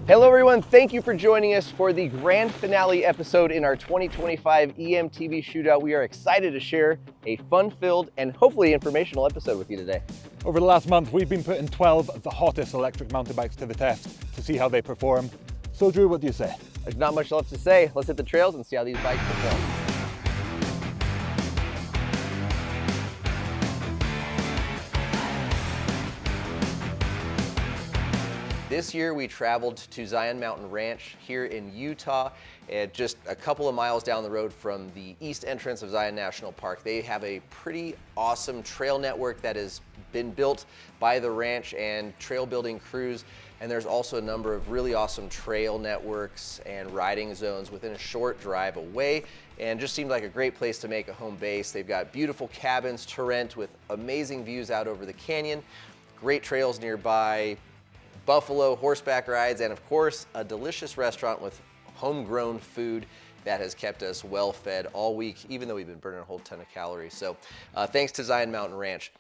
Hello everyone, thank you for joining us for the grand finale episode in our 2025 eMTB Shootout. We are excited to share a fun-filled and hopefully informational episode with you today. Over the last month, we've been putting 12 of the hottest electric mountain bikes to the test to see how they perform. So Drew, what do you say? There's not much left to say. Let's hit the trails and see how these bikes perform. This year we traveled to Zion Mountain Ranch here in Utah, just a couple of miles down the road from the east entrance of Zion National Park. They have a pretty awesome trail network that has been built by the ranch and trail building crews. And there's also a number of really awesome trail networks and riding zones within a short drive away, and just seemed like a great place to make a home base. They've got beautiful cabins to rent with amazing views out over the canyon, great trails nearby, buffalo horseback rides, and of course, a delicious restaurant with homegrown food that has kept us well fed all week, even though we've been burning a whole ton of calories. So thanks to Zion Mountain Ranch.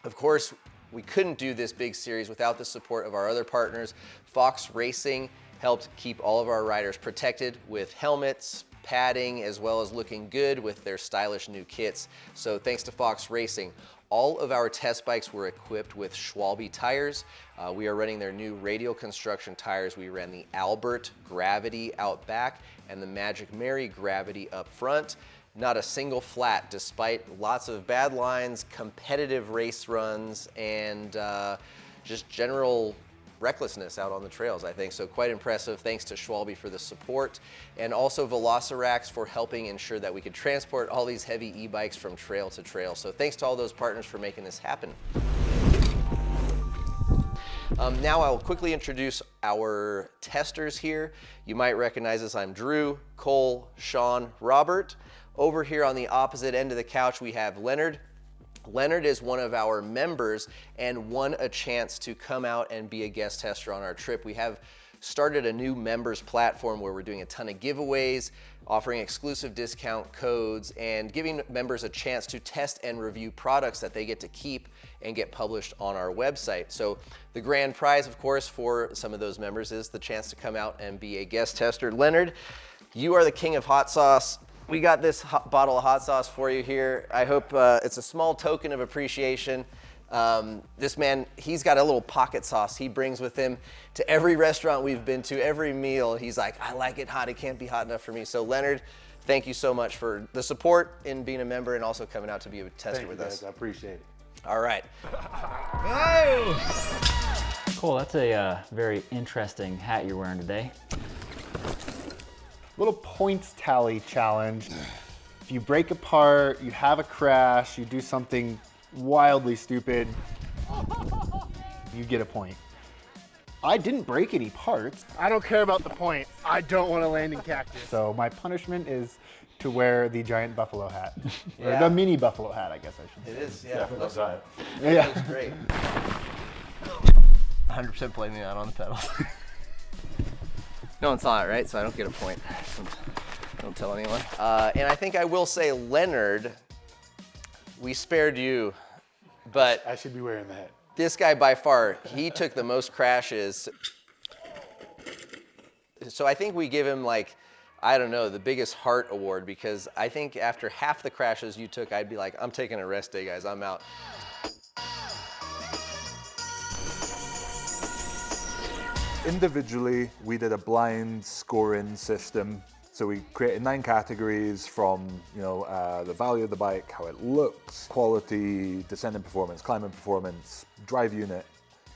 Of course, we couldn't do this big series without the support of our other partners. Fox Racing helped keep all of our riders protected with helmets, padding, as well as looking good with their stylish new kits. So thanks to Fox Racing. All of our test bikes were equipped with Schwalbe tires. We are running their new radial construction tires. We ran the Albert Gravity out back and the Magic Mary Gravity up front. Not a single flat, despite lots of bad lines, competitive race runs, and just general recklessness out on the trails, I think. So quite impressive. Thanks to Schwalbe for the support, and also Velocirax for helping ensure that we could transport all these heavy e-bikes from trail to trail. So thanks to all those partners for making this happen. Now I'll quickly introduce our testers here. You might recognize us. I'm Drew, Cole, Sean, Robert. Over here on the opposite end of the couch, we have Leonard. Leonard is one of our members and won a chance to come out and be a guest tester on our trip. We have started a new members platform where we're doing a ton of giveaways, offering exclusive discount codes, and giving members a chance to test and review products that they get to keep and get published on our website. So the grand prize, of course, for some of those members is the chance to come out and be a guest tester. Leonard, you are the king of hot sauce. We got this bottle of hot sauce for you here. I hope it's a small token of appreciation. This man, he's got a little pocket sauce he brings with him to every restaurant we've been to, every meal. He's like, I like it hot, it can't be hot enough for me. So Leonard, thank you so much for the support in being a member and also coming out to be a tester with us. I appreciate it. All right. Cool, that's a very interesting hat you're wearing today. Little points tally challenge. If you break apart, you have a crash, you do something wildly stupid, you get a point. I didn't break any parts. I don't care about the point. I don't want to land in cactus. So my punishment is to wear the giant buffalo hat. Or Yeah. the mini buffalo hat, I guess I should say. It is, yeah. Looks Yeah. great. 100% blaming that on the pedals. No one saw it, right? So I don't get a point. Don't tell anyone. And I think I will say, Leonard, we spared you, but I should be wearing the hat. this guy by far, he took the most crashes. So I think we give him like, I don't know, the biggest heart award, because I think after half the crashes you took, I'd be like, I'm taking a rest day, guys, I'm out. Individually, we did a blind scoring system. So we created 9 categories from, the value of the bike, how it looks, quality, descending performance, climbing performance, drive unit,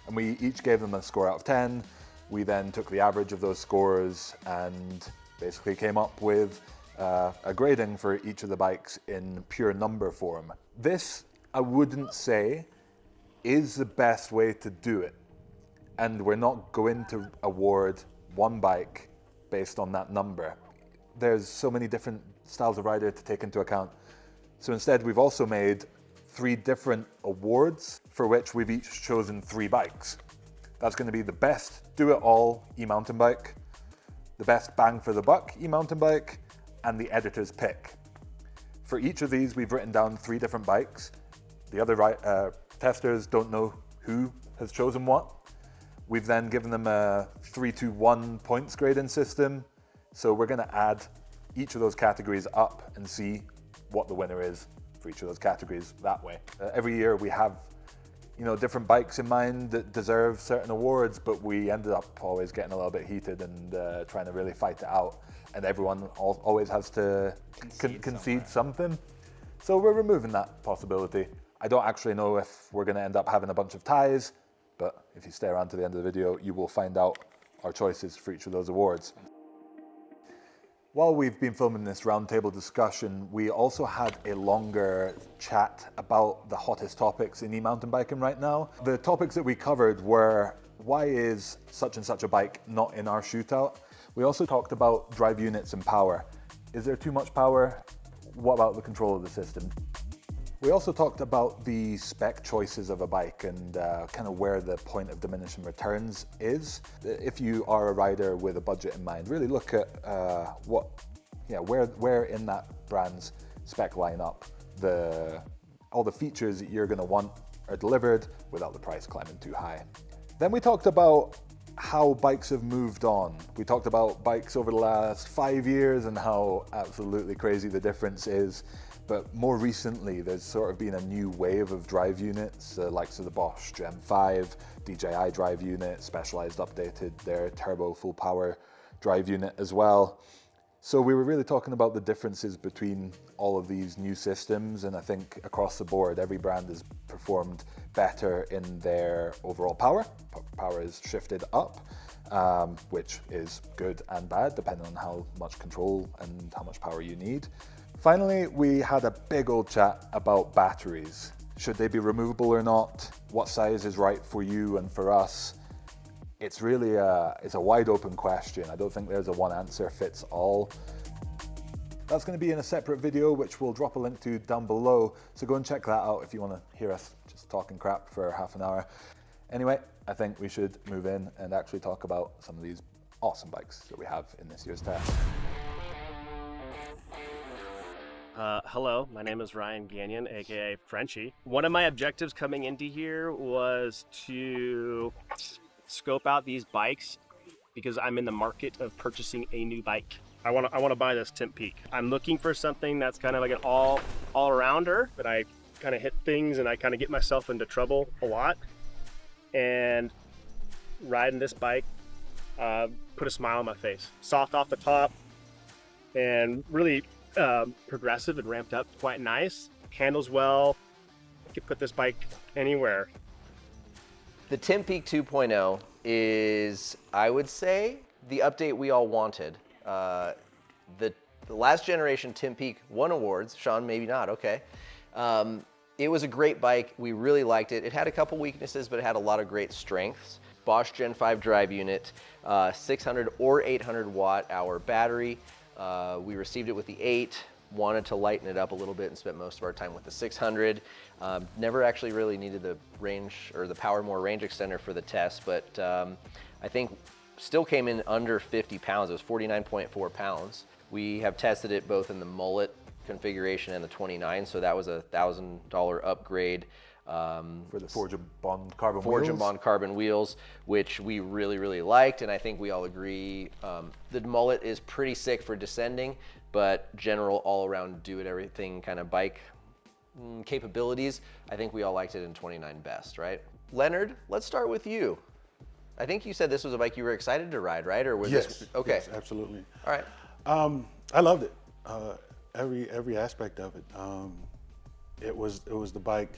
and we each gave them a score out of 10. We then took the average of those scores and basically came up with a grading for each of the bikes in pure number form. This, I wouldn't say, is the best way to do it. And we're not going to award one bike based on that number. There's so many different styles of rider to take into account. So instead, we've also made 3 different awards for which we've each chosen 3 bikes. That's going to be the best do-it-all e-mountain bike, the best bang for the buck e-mountain bike, and the editor's pick. For each of these, we've written down 3 different bikes. The other testers don't know who has chosen what. We've then given them a 3-2-1 points grading system. So we're going to add each of those categories up and see what the winner is for each of those categories that way. Every year we have, different bikes in mind that deserve certain awards, but we ended up always getting a little bit heated and trying to really fight it out. And everyone always has to concede something. So we're removing that possibility. I don't actually know if we're going to end up having a bunch of ties, but if you stay around to the end of the video, you will find out our choices for each of those awards. While we've been filming this roundtable discussion, we also had a longer chat about the hottest topics in e-mountain biking right now. The topics that we covered were, why is such and such a bike not in our shootout? We also talked about drive units and power. Is there too much power? What about the control of the system? We also talked about the spec choices of a bike and kind of where the point of diminishing returns is. If you are a rider with a budget in mind, really look at where in that brand's spec lineup all the features that you're going to want are delivered without the price climbing too high. Then we talked about how bikes have moved on. We talked about bikes over the last 5 years and how absolutely crazy the difference is. But more recently, there's sort of been a new wave of drive units, likes of the Bosch Gen 5, DJI drive unit, Specialized updated their turbo full power drive unit as well. So we were really talking about the differences between all of these new systems, and I think across the board, every brand has performed better in their overall power. Power is shifted up, which is good and bad, depending on how much control and how much power you need. Finally, we had a big old chat about batteries. Should they be removable or not? What size is right for you and for us? It's really it's a wide open question. I don't think there's a one answer fits all. That's going to be in a separate video, which we'll drop a link to down below. So go and check that out if you want to hear us just talking crap for half an hour. Anyway, I think we should move in and actually talk about some of these awesome bikes that we have in this year's test. Hello, my name is Ryan Gagnon, aka Frenchie. One of my objectives coming into here was to scope out these bikes because I'm in the market of purchasing a new bike. I want to buy this Timp Peak. I'm looking for something that's kind of like an all-arounder, but I kind of hit things and I kind of get myself into trouble a lot. And riding this bike put a smile on my face. Soft off the top and really progressive and ramped up quite nice. Handles well. You could put this bike anywhere. The Timp Peak 2.0 is, I would say, the update we all wanted. The last generation Timp Peak won awards. Sean, maybe not, okay. It was a great bike. We really liked it. It had a couple weaknesses, but it had a lot of great strengths. Bosch Gen 5 drive unit, 600 or 800 watt hour battery. We received it with the 8, wanted to lighten it up a little bit and spent most of our time with the 600. Never actually really needed the range or the Power More range extender for the test, but I think still came in under 50 pounds. It was 49.4 pounds. We have tested it both in the mullet configuration and the 29, so that was a $1,000 upgrade. For the Forge and Bond carbon wheels. Forge and Bond carbon wheels, which we really, really liked, and I think we all agree the mullet is pretty sick for descending, but general all-around do-it-everything kind of bike capabilities, I think we all liked it in 29 best, right? Leonard, let's start with you. I think you said this was a bike you were excited to ride, right? Or was this okay? Yes, absolutely. All right. I loved it. Every aspect of it. It was the bike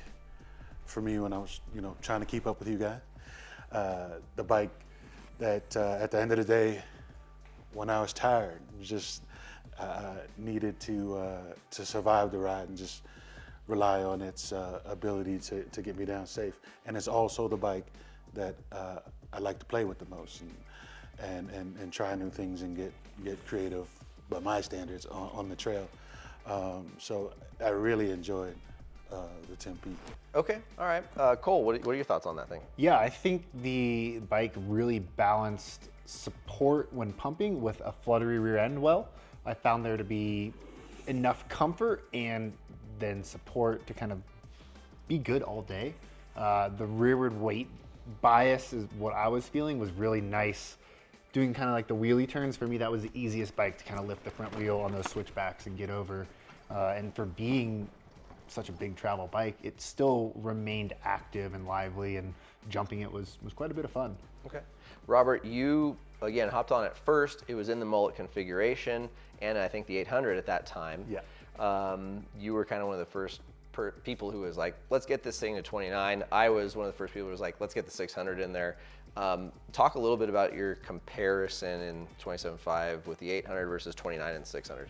for me when I was, trying to keep up with you guys. The bike that at the end of the day, when I was tired, was just needed to survive the ride and just rely on its ability to get me down safe. And it's also the bike that I like to play with the most and try new things and get creative by my standards on the trail. So I really enjoyed the Timp Peak. Okay, all right. Cole, what are your thoughts on that thing? Yeah, I think the bike really balanced support when pumping with a fluttery rear end well. I found there to be enough comfort and then support to kind of be good all day. The rearward weight bias is what I was feeling was really nice. Doing kind of like the wheelie turns, for me, that was the easiest bike to kind of lift the front wheel on those switchbacks and get over. And for being such a big travel bike, it still remained active and lively, and jumping it was quite a bit of fun. Okay. Robert, you, again, hopped on it first. It was in the mullet configuration, and I think the 800 at that time. Yeah. You were kind of one of the first people who was like, let's get this thing to 29. I was one of the first people who was like, let's get the 600 in there. Talk a little bit about your comparison in 27.5 with the 800 versus 29 and 600.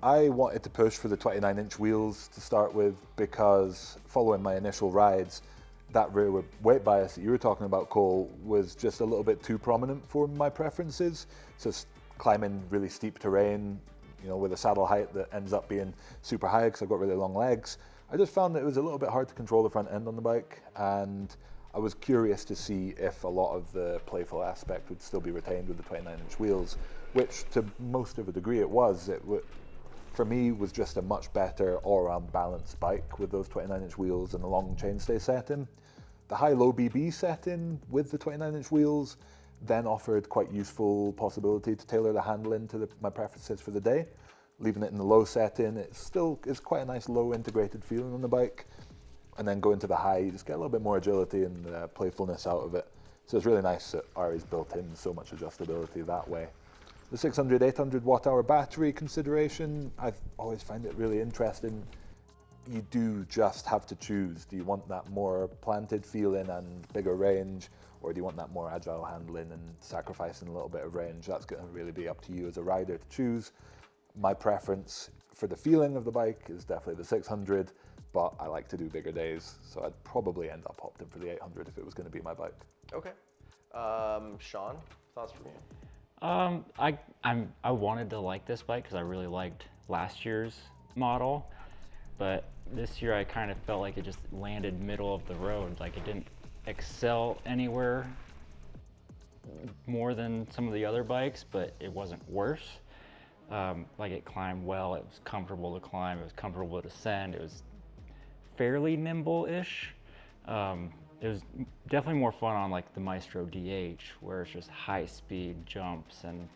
I wanted to push for the 29-inch wheels to start with because following my initial rides, that rear weight bias that you were talking about, Cole, was just a little bit too prominent for my preferences. So climbing really steep terrain, you know, with a saddle height that ends up being super high because I've got really long legs, I just found that it was a little bit hard to control the front end on the bike, and I was curious to see if a lot of the playful aspect would still be retained with the 29-inch wheels, which to most of a degree it was. For me, was just a much better all-around balanced bike with those 29-inch wheels and a long chainstay setting. The high-low BB setting with the 29-inch wheels then offered quite useful possibility to tailor the handling to my preferences for the day. Leaving it in the low setting, it still is quite a nice low integrated feeling on the bike. And then going to the high, you just get a little bit more agility and playfulness out of it. So it's really nice that Ari's built in so much adjustability that way. The 600, 800 watt-hour battery consideration, I always find it really interesting. You do just have to choose. Do you want that more planted feeling and bigger range, or do you want that more agile handling and sacrificing a little bit of range? That's going to really be up to you as a rider to choose. My preference for the feeling of the bike is definitely the 600, but I like to do bigger days, so I'd probably end up opting for the 800 if it was going to be my bike. Okay. Sean, thoughts from you? I wanted to like this bike because I really liked last year's model, but this year I kind of felt like it just landed middle of the road. Like it didn't excel anywhere more than some of the other bikes, but it wasn't worse. Like it climbed well, it was comfortable to climb, it was comfortable to descend, it was fairly nimble-ish. It was definitely more fun on like the Maestro DH, where it's just high speed jumps and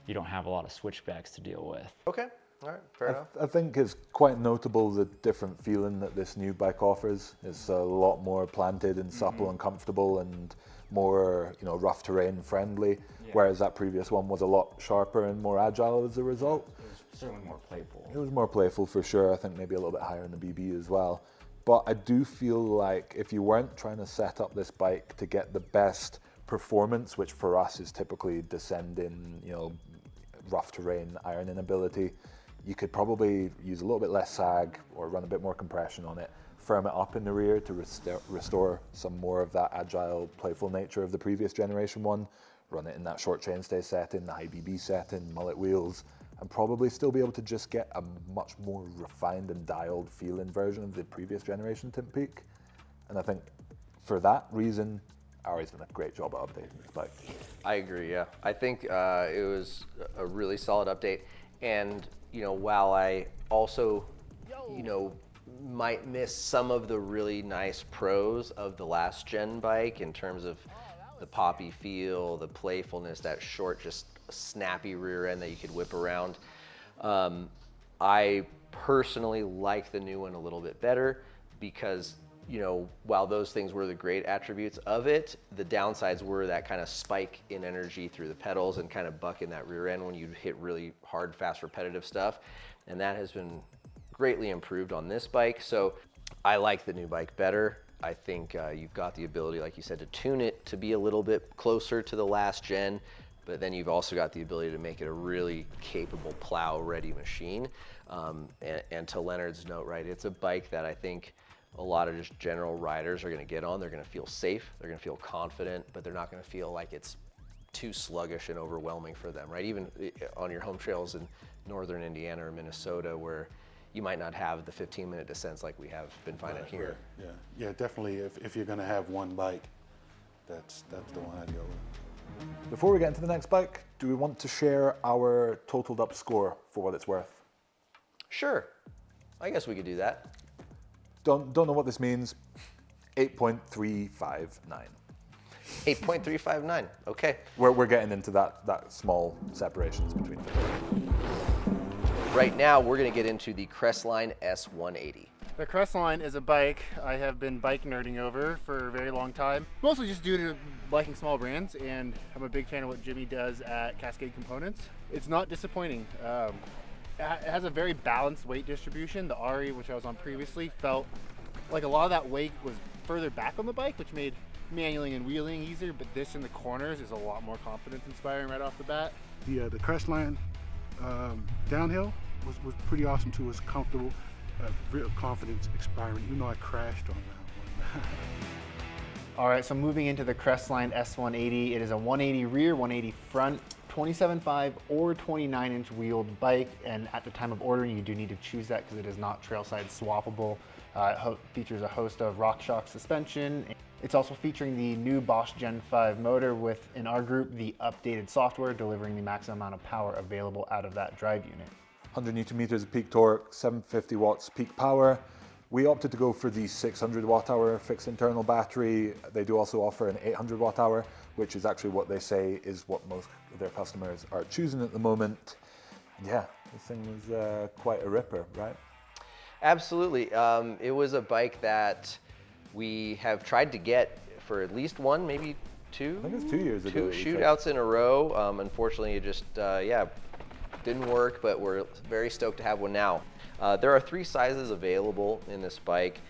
you don't have a lot of switchbacks to deal with. Okay, all right, fair enough. I think it's quite notable the different feeling that this new bike offers. It's a lot more planted and supple and comfortable and more, you know, rough terrain friendly, whereas that previous one was a lot sharper and more agile as a result. It was certainly more playful. It was more playful for sure. I think maybe a little bit higher in the BB as well. But I do feel like if you weren't trying to set up this bike to get the best performance, which for us is typically descending, you know, rough terrain ironing ability, you could probably use a little bit less sag or run a bit more compression on it, firm it up in the rear to restore some more of that agile, playful nature of the previous generation one, run it in that short chainstay setting, the high BB setting, mullet wheels, and probably still be able to just get a much more refined and dialed feeling version of the previous generation Timp Peak. And I think for that reason, Ari's done a great job at updating this bike. I agree, yeah. I think it was a really solid update. And, you know, while I also, you know, might miss some of the really nice pros of the last gen bike in terms of the poppy feel, the playfulness, that short, just snappy rear end that you could whip around. I personally like the new one a little bit better because, you know, while those things were the great attributes of it, the downsides were that kind of spike in energy through the pedals and kind of buck in that rear end when you hit really hard, fast, repetitive stuff. And that has been greatly improved on this bike. So I like the new bike better. I think you've got the ability, like you said, to tune it to be a little bit closer to the last gen, but then you've also got the ability to make it a really capable plow-ready machine. And to Leonard's note, right, it's a bike that I think a lot of just general riders are going to get on. They're going to feel safe, they're going to feel confident, but they're not going to feel like it's too sluggish and overwhelming for them, right? Even on your home trails in northern Indiana or Minnesota, where you might not have the 15-minute descents like we have been finding here. Right. Yeah, definitely. If you're going to have one bike, that's the one I'd go with. Before we get into the next bike, do we want to share our totaled up score for what it's worth? Sure, I guess we could do that. Don't know what this means. 8.359. 8.359, okay. We're getting into that small separations between them. Right now, we're gonna get into the Crestline S180. The Crestline is a bike I have been bike nerding over for a very long time. Mostly just due to liking small brands, and I'm a big fan of what Jimmy does at Cascade Components. It's not disappointing. It has a very balanced weight distribution. The Ari, which I was on previously, felt like a lot of that weight was further back on the bike, which made manualing and wheeling easier, but this in the corners is a lot more confidence inspiring right off the bat. The Crestline downhill was pretty awesome too. It was comfortable, real confidence inspiring, even though I crashed on that one. All right, so moving into the Crestline S180, it is a 180 rear, 180 front, 27.5 or 29-inch wheeled bike, and at the time of ordering, you do need to choose that because it is not trailside swappable. It features a host of RockShox suspension. It's also featuring the new Bosch Gen 5 motor with, in our group, the updated software delivering the maximum amount of power available out of that drive unit. 100 Newton meters of peak torque, 750 watts peak power. We opted to go for the 600 watt hour fixed internal battery. They do also offer an 800 watt hour, which is actually what they say is what most of their customers are choosing at the moment. Yeah, this thing was quite a ripper, right? Absolutely. It was a bike that we have tried to get for at least one, maybe two. I think it's 2 years ago. Two shootouts in a row. Unfortunately, it just, didn't work, but we're very stoked to have one now. There are 3 sizes available in this bike.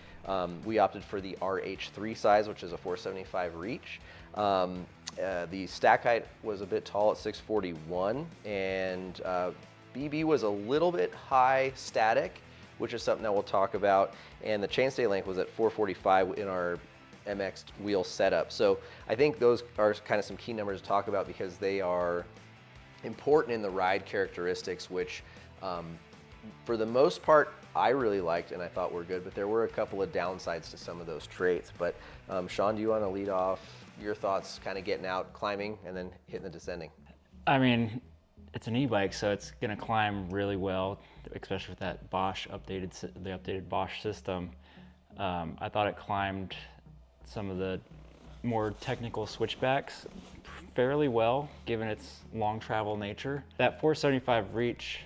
We opted for the RH3 size, which is a 475 reach. The stack height was a bit tall at 641, and BB was a little bit high static, which is something that we'll talk about. And the chainstay length was at 445 in our MX wheel setup. So I think those are kind of some key numbers to talk about because they are important in the ride characteristics, which for the most part, I really liked and I thought were good, but there were a couple of downsides to some of those traits. But Sean, do you want to lead off your thoughts, kind of getting out, climbing, and then hitting the descending? I mean, it's an e-bike, so it's going to climb really well, especially with that the updated Bosch system. I thought it climbed some of the more technical switchbacks fairly well, given its long travel nature. That 475 reach,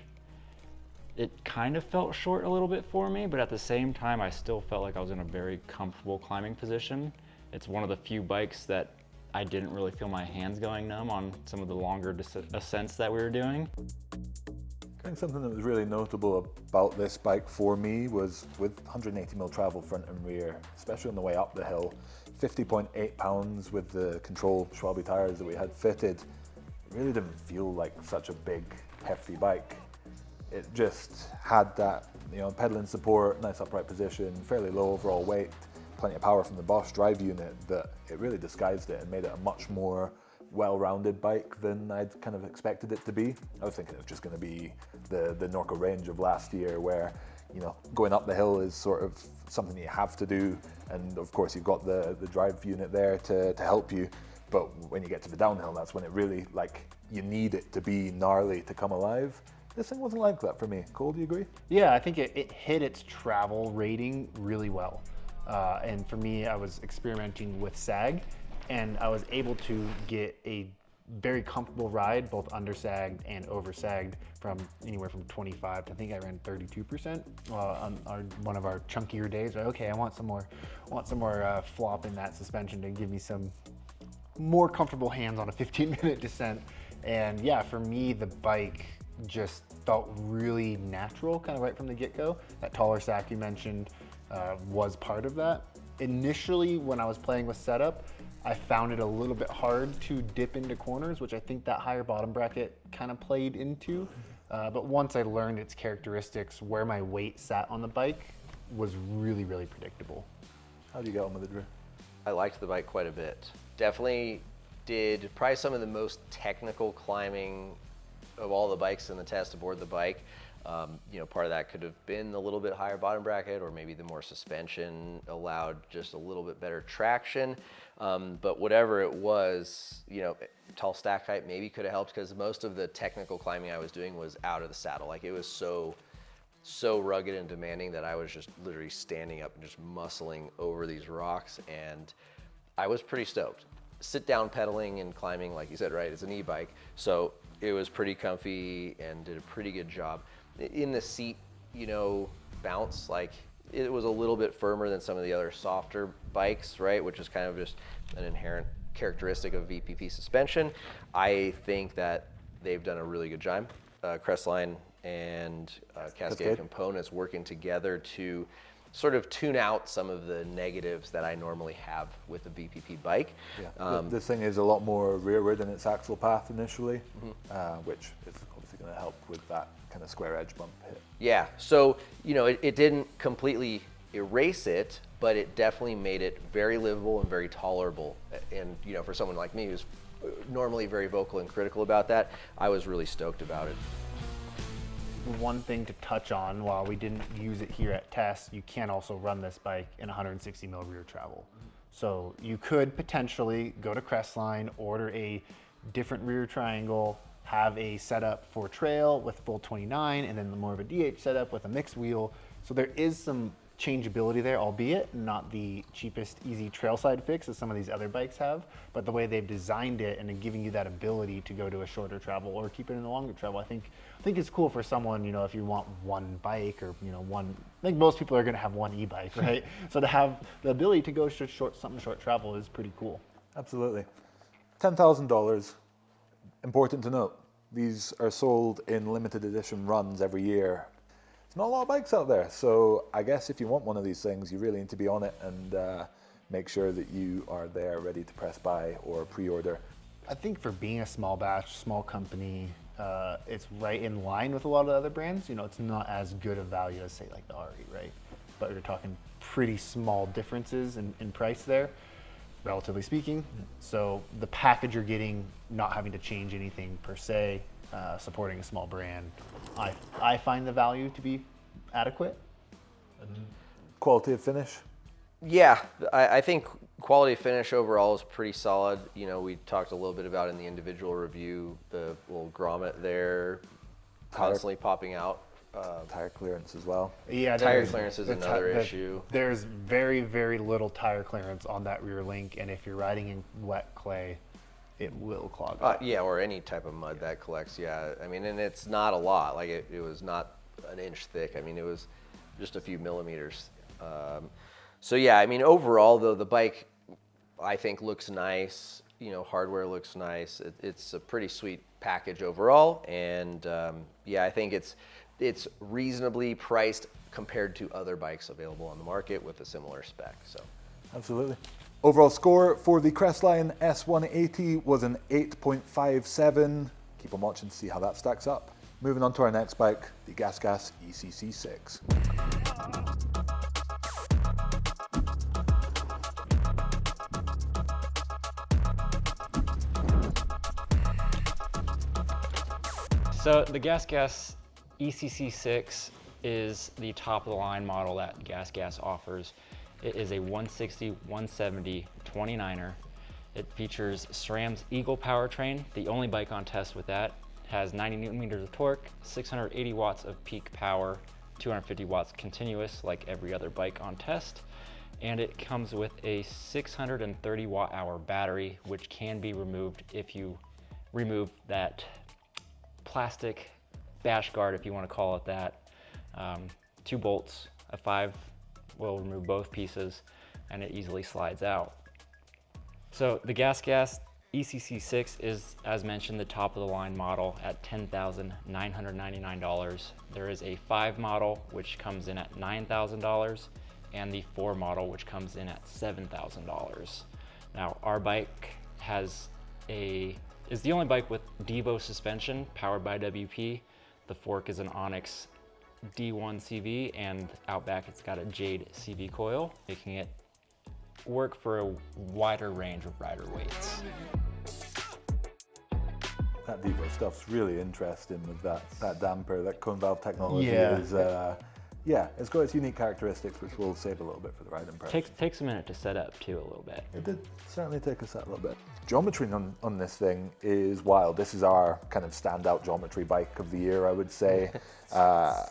it kind of felt short a little bit for me, but at the same time, I still felt like I was in a very comfortable climbing position. It's one of the few bikes that I didn't really feel my hands going numb on some of the longer ascents that we were doing. I think something that was really notable about this bike for me was with 180mm travel front and rear, especially on the way up the hill, 50.8 pounds with the control Schwalbe tires that we had fitted. It really didn't feel like such a big, hefty bike. It just had that, pedaling support, nice upright position, fairly low overall weight, plenty of power from the Bosch drive unit, that it really disguised it and made it a much more well-rounded bike than I'd kind of expected it to be. I was thinking it was just going to be the Norco range of last year where, going up the hill is sort of something that you have to do, and of course you've got the drive unit there to help you, but when you get to the downhill, that's when it really, you need it to be gnarly to come alive. This thing wasn't like that for me. Cole, do you agree? Yeah, I think it hit its travel rating really well. And for me, I was experimenting with sag, and I was able to get a very comfortable ride, both undersagged and oversagged, from anywhere from 25 to I think I ran 32% on one of our chunkier days. Okay, I want some more flop in that suspension to give me some more comfortable hands on a 15-minute descent. And yeah, for me, the bike just felt really natural, kind of right from the get-go. That taller sack you mentioned was part of that. Initially, when I was playing with setup, I found it a little bit hard to dip into corners, which I think that higher bottom bracket kind of played into. But once I learned its characteristics, where my weight sat on the bike was really, really predictable. How do you get on with it, Drew? I liked the bike quite a bit. Definitely did probably some of the most technical climbing of all the bikes in the test aboard the bike. Part of that could have been a little bit higher bottom bracket, or maybe the more suspension allowed just a little bit better traction. But whatever it was, tall stack height maybe could have helped, because most of the technical climbing I was doing was out of the saddle. Like, it was so rugged and demanding that I was just literally standing up and just muscling over these rocks, and I was pretty stoked. sit down pedaling and climbing, like you said, right? It's an e-bike, so it was pretty comfy and did a pretty good job. In the seat, you know, bounce, like it was a little bit firmer than some of the other softer bikes, right? Which is kind of just an inherent characteristic of VPP suspension. I think that they've done a really good job. Crestline and Cascade Components working together to sort of tune out some of the negatives that I normally have with a VPP bike. Yeah. This thing is a lot more rearward in its axle path initially, which is obviously going to help with that kind of square edge bump hit. Yeah, so you know, it didn't completely erase it, but it definitely made it very livable and very tolerable. And you know, for someone like me who's normally very vocal and critical about that, I was really stoked about it. One thing to touch on, while we didn't use it here at test, you can also run this bike in 160 mil rear travel. So you could potentially go to Crestline, order a different rear triangle, have a setup for trail with full 29, and then more of a DH setup with a mixed wheel. So there is some changeability there, albeit not the cheapest easy trailside fix as some of these other bikes have, but the way they've designed it and giving you that ability to go to a shorter travel or keep it in the longer travel, I think it's cool for someone, you know, if you want one bike or, you know, I think most people are going to have one e-bike, right? So to have the ability to go short travel is pretty cool. Absolutely. $10,000. Important to note, these are sold in limited edition runs every year. There's not a lot of bikes out there, so I guess if you want one of these things, you really need to be on it and make sure that you are there ready to press buy or pre-order. I think for being a small batch, small company, it's right in line with a lot of the other brands. You know, it's not as good a value as say like the Ari, right? But you're talking pretty small differences in price there, relatively speaking. So the package you're getting, not having to change anything per se, supporting a small brand, I find the value to be adequate. Quality of finish? Yeah, I think quality of finish overall is pretty solid. You know, we talked a little bit about in the individual review, the little grommet there constantly popping out. Tire clearance as well. Yeah, tire clearance is another issue. There's very, very little tire clearance on that rear link, and if you're riding in wet clay, it will clog up. Yeah, or any type of mud that collects, yeah. I mean, and it's not a lot. Like, it was not an inch thick. I mean, it was just a few millimeters. So, yeah, I mean, overall, though, the bike, I think, looks nice. You know, hardware looks nice. It's a pretty sweet package overall. And, yeah, I think it's reasonably priced compared to other bikes available on the market with a similar spec. So, absolutely. Overall score for the Crestline S180 was an 8.57. Keep on watching to see how that stacks up. Moving on to our next bike, the GasGas ECC6. So the GasGas ECC6 is the top of the line model that GasGas offers. It is a 160, 170 29er. It features SRAM's Eagle powertrain, the only bike on test with that. Has 90 Newton meters of torque, 680 watts of peak power, 250 watts continuous like every other bike on test. And it comes with a 630 watt hour battery, which can be removed if you remove that plastic bash guard, if you want to call it that. 2 bolts, a 5 will remove both pieces, and it easily slides out. So the GasGas ECC6 is, as mentioned, the top of the line model at $10,999. There is a 5 model which comes in at $9,000, and the 4 model which comes in at $7,000. Now our bike is the only bike with Devo suspension powered by WP. The fork is an Onyx D1 CV, and out back it's got a Jade CV coil, making it work for a wider range of rider weights. That Devo stuff's really interesting with that damper. That cone valve technology Yeah, it's got its unique characteristics, which will save a little bit for the riding price. Takes a minute to set up too, a little bit. It did certainly take us that a little bit. Geometry on this thing is wild. This is our kind of standout geometry bike of the year, I would say.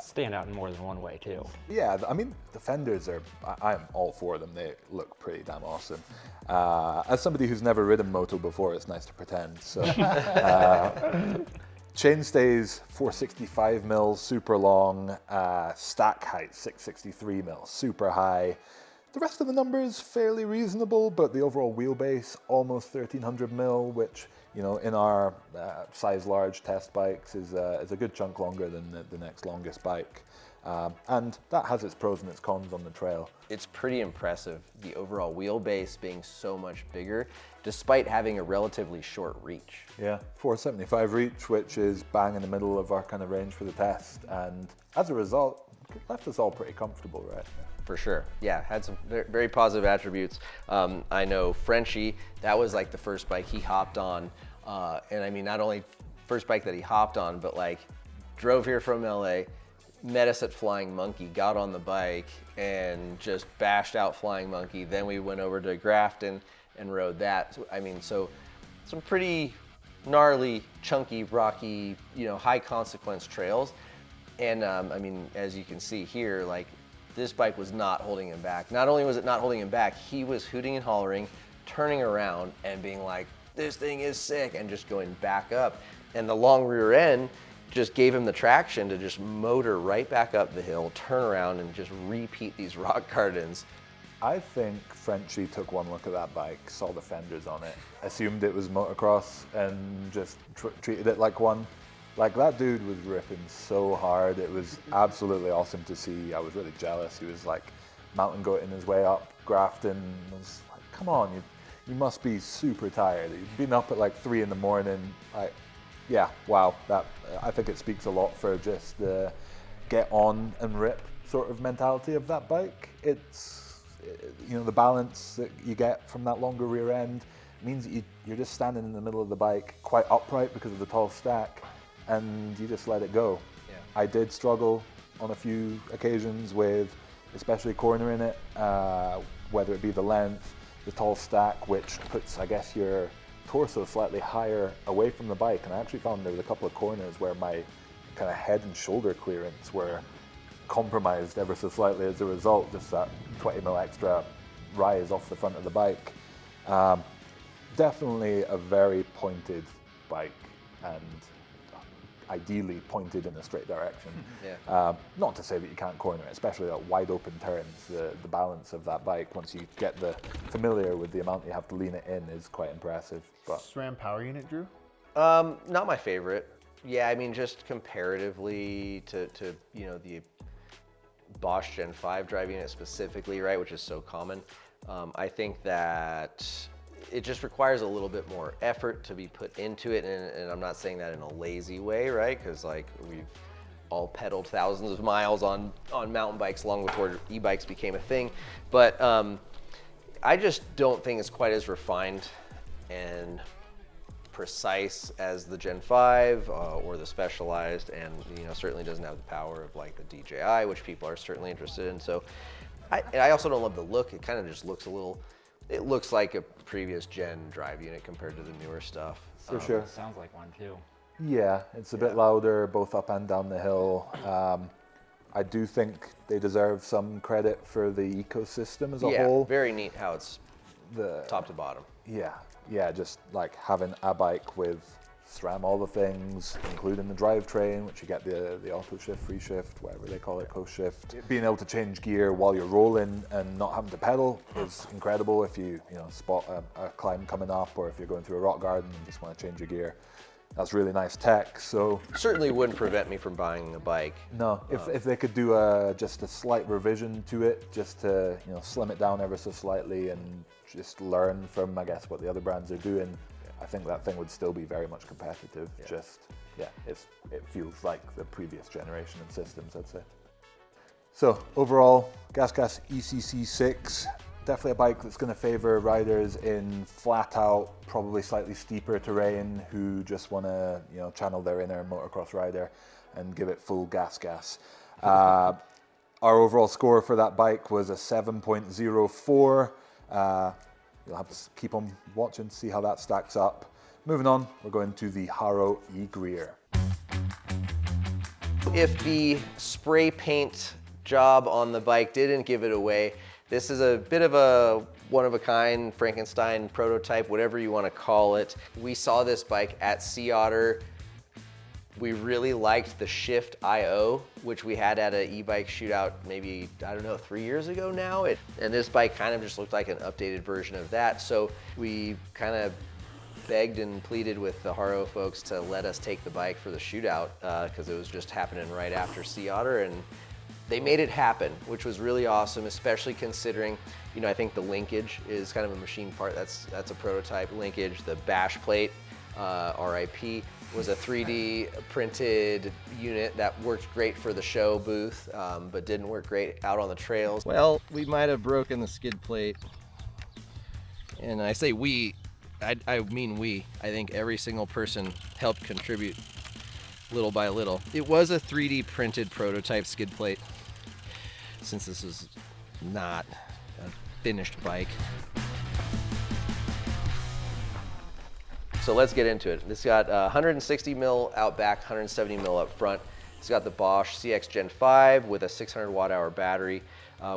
Stand out in more than one way too. Yeah, I mean, the fenders are, I'm all for them. They look pretty damn awesome. As somebody who's never ridden moto before, it's nice to pretend. So, chainstays 465 mils, super long. Stack height 663 mils, super high. The rest of the numbers fairly reasonable, but the overall wheelbase almost 1300 mil, which, you know, in our size large test bikes is a good chunk longer than the next longest bike. And that has its pros and its cons on the trail. It's pretty impressive, the overall wheelbase being so much bigger, despite having a relatively short reach. Yeah, 475 reach, which is bang in the middle of our kind of range for the test. And as a result, it left us all pretty comfortable, right? For sure, yeah, had some very positive attributes. I know Frenchie, that was like the first bike he hopped on. And I mean, not only first bike that he hopped on, but like drove here from LA, met us at Flying Monkey, got on the bike and just bashed out Flying Monkey. Then we went over to Grafton and rode that. So, I mean, so some pretty gnarly, chunky, rocky, you know, high consequence trails. And I mean, as you can see here, like this bike was not holding him back. Not only was it not holding him back, he was hooting and hollering, turning around and being like, this thing is sick, and just going back up. And the long rear end just gave him the traction to just motor right back up the hill, turn around and just repeat these rock gardens. I think Frenchie took one look at that bike, saw the fenders on it, assumed it was motocross and just treated it like one. Like, that dude was ripping so hard. It was absolutely awesome to see. I was really jealous. He was like mountain goating his way up Grafton. I was like, come on, you must be super tired. You've been up at like 3 in the morning. Like, yeah, wow. That, I think it speaks a lot for just the get on and rip sort of mentality of that bike. It's, you know, the balance that you get from that longer rear end means that you're just standing in the middle of the bike quite upright because of the tall stack, and you just let it go. Yeah. I did struggle on a few occasions with especially cornering it, whether it be the length, the tall stack, which puts, I guess, your torso slightly higher away from the bike. And I actually found there was a couple of corners where my kind of head and shoulder clearance were compromised ever so slightly as a result, just that 20 mil extra rise off the front of the bike. Definitely a very pointed bike, and ideally pointed in a straight direction. Yeah. Not to say that you can't corner it, especially at wide open turns. The balance of that bike, once you get familiar with the amount you have to lean it in, is quite impressive. But SRAM power unit, Drew? Not my favorite. Yeah, I mean, just comparatively to you know, the Bosch Gen 5 drive unit specifically, right, which is so common, I think that it just requires a little bit more effort to be put into it, and I'm not saying that in a lazy way, right? Because like we've all pedaled thousands of miles on mountain bikes long before e-bikes became a thing, but I just don't think it's quite as refined and precise as the Gen 5 or the Specialized, and you know, certainly doesn't have the power of like the DJI, which people are certainly interested in. So I also don't love the look. It kind of just looks a little, it looks like a previous gen drive unit compared to the newer stuff. for sure. Sounds like one too. Yeah, it's a bit louder both up and down the hill. I do think they deserve some credit for the ecosystem as a Yeah, whole. very neat how it's The top to bottom. Yeah, just like having a bike with SRAM all the things, including the drivetrain, which you get the auto shift, free shift, whatever they call it, coast shift. Being able to change gear while you're rolling and not having to pedal is incredible if you spot a climb coming up, or if you're going through a rock garden and just want to change your gear. That's really nice tech. So Certainly wouldn't prevent me from buying a bike. no, if they could do just a slight revision to it, just to slim it down ever so slightly and just learn from, I guess, what the other brands are doing, I think that thing would still be very much competitive. Yeah. It feels like the previous generation of systems, I'd say. So overall, GasGas ECC6, definitely a bike that's going to favor riders in flat out, probably slightly steeper terrain, who just want to channel their inner motocross rider and give it full gas. Our overall score for that bike was a 7.04. You'll have to keep on watching to see how that stacks up. Moving on, we're going to the Haro E Greer. If the spray paint job on the bike didn't give it away, this is a bit of a one-of-a-kind Frankenstein prototype, whatever you want to call it. We saw this bike at Sea Otter. We really liked the Shift IO, which we had at an e-bike shootout maybe, I don't know, 3 years ago now. And this bike kind of just looked like an updated version of that. So we kind of begged and pleaded with the Haro folks to let us take the bike for the shootout because it was just happening right after Sea Otter, and they made it happen, which was really awesome, especially considering, you know, I think the linkage is kind of a machine part. That's a prototype linkage. The bash plate, RIP, was a 3D printed unit that worked great for the show booth, but didn't work great out on the trails. Well, we might have broken the skid plate. And I say we, I mean we. I think every single person helped contribute little by little. It was a 3D printed prototype skid plate, since this is not a finished bike. So let's get into it. This got 160 mil out back, 170 mil up front. It's got the Bosch CX Gen 5 with a 600 watt hour battery.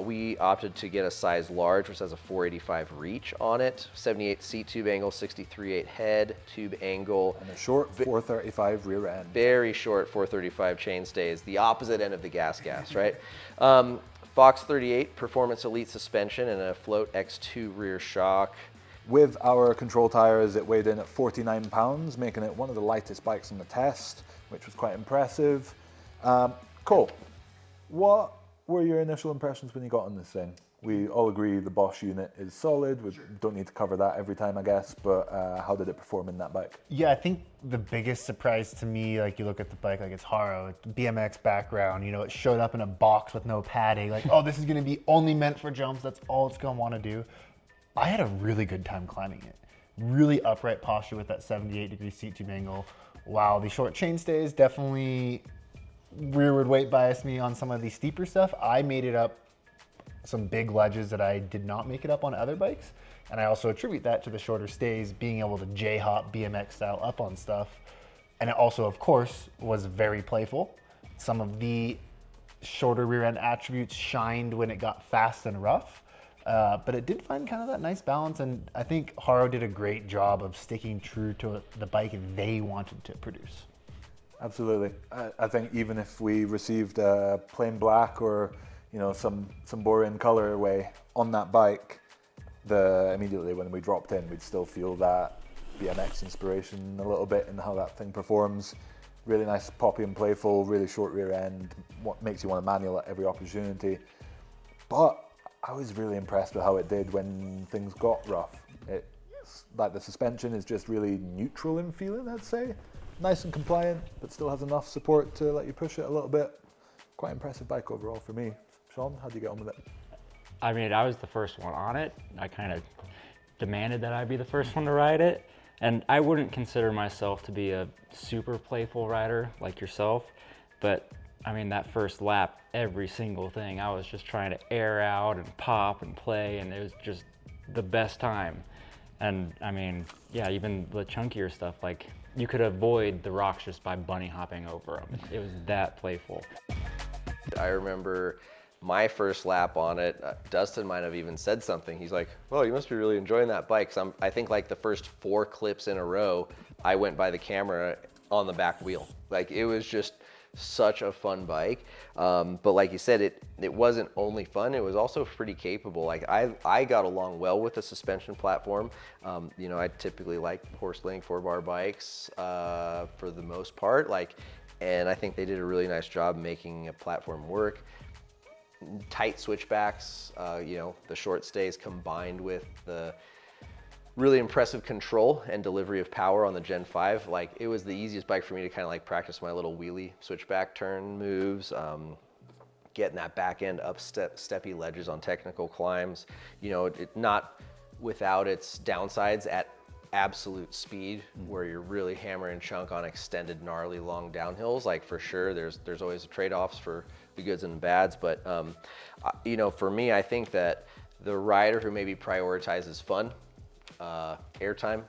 We opted to get a size large, which has a 485 reach on it, 78 seat tube angle, 63.8 head tube angle. And a short 435 rear end. Very short 435 chainstays, the opposite end of the GasGas, right? Fox 38 Performance Elite suspension and a Float X2 rear shock. With our control tires, it weighed in at 49 pounds, making it one of the lightest bikes on the test, which was quite impressive. Cole, what were your initial impressions when you got on this thing? We all agree the Bosch unit is solid. We don't need to cover that every time, I guess, but how did it perform in that bike? Yeah, I think the biggest surprise to me, like you look at the bike, like it's Haro, BMX background, you know, it showed up in a box with no padding, like, oh, this is gonna be only meant for jumps, that's all it's gonna wanna do. I had a really good time climbing it. Really upright posture with that 78-degree seat tube angle. Wow, the short chainstays definitely rearward weight biased me on some of the steeper stuff. I made it up some big ledges that I did not make it up on other bikes. And I also attribute that to the shorter stays, being able to J-hop BMX style up on stuff. And it also, of course, was very playful. Some of the shorter rear end attributes shined when it got fast and rough. But it did find kind of that nice balance, and I think Haro did a great job of sticking true to the bike they wanted to produce. Absolutely. I think even if we received plain black or, you know, some boring colorway on that bike, immediately when we dropped in, we'd still feel that BMX inspiration a little bit in how that thing performs. Really nice, poppy and playful, really short rear end, what makes you want to manual at every opportunity. But I was really impressed with how it did when things got rough. It's like the suspension is just really neutral in feeling, I'd say. Nice and compliant, but still has enough support to let you push it a little bit. Quite impressive bike overall for me. Sean, how'd you get on with it? I mean, I was the first one on it. I kind of demanded that I be the first one to ride it. And I wouldn't consider myself to be a super playful rider like yourself, but I mean, that first lap, every single thing, I was just trying to air out and pop and play, and it was just the best time. And I mean, yeah, even the chunkier stuff, like you could avoid the rocks just by bunny hopping over them. It was that playful. I remember my first lap on it, Dustin might have even said something. He's like, well, you must be really enjoying that bike. So I think like the first 4 clips in a row, I went by the camera on the back wheel. Like it was just such a fun bike, but like you said, it wasn't only fun, it was also pretty capable. Like I got along well with the suspension platform. You know, I typically like horse link 4-bar bikes for the most part, and I think they did a really nice job making a platform work. Tight switchbacks, you know, the short stays combined with the really impressive control and delivery of power on the Gen 5. Like it was the easiest bike for me to kind of like practice my little wheelie switchback turn moves, getting that back end up steppy ledges on technical climbs. You know, not without its downsides at absolute speed where you're really hammering chunk on extended gnarly long downhills. Like for sure, there's always trade-offs for the goods and the bads. But you know, for me, I think that the rider who maybe prioritizes fun, airtime,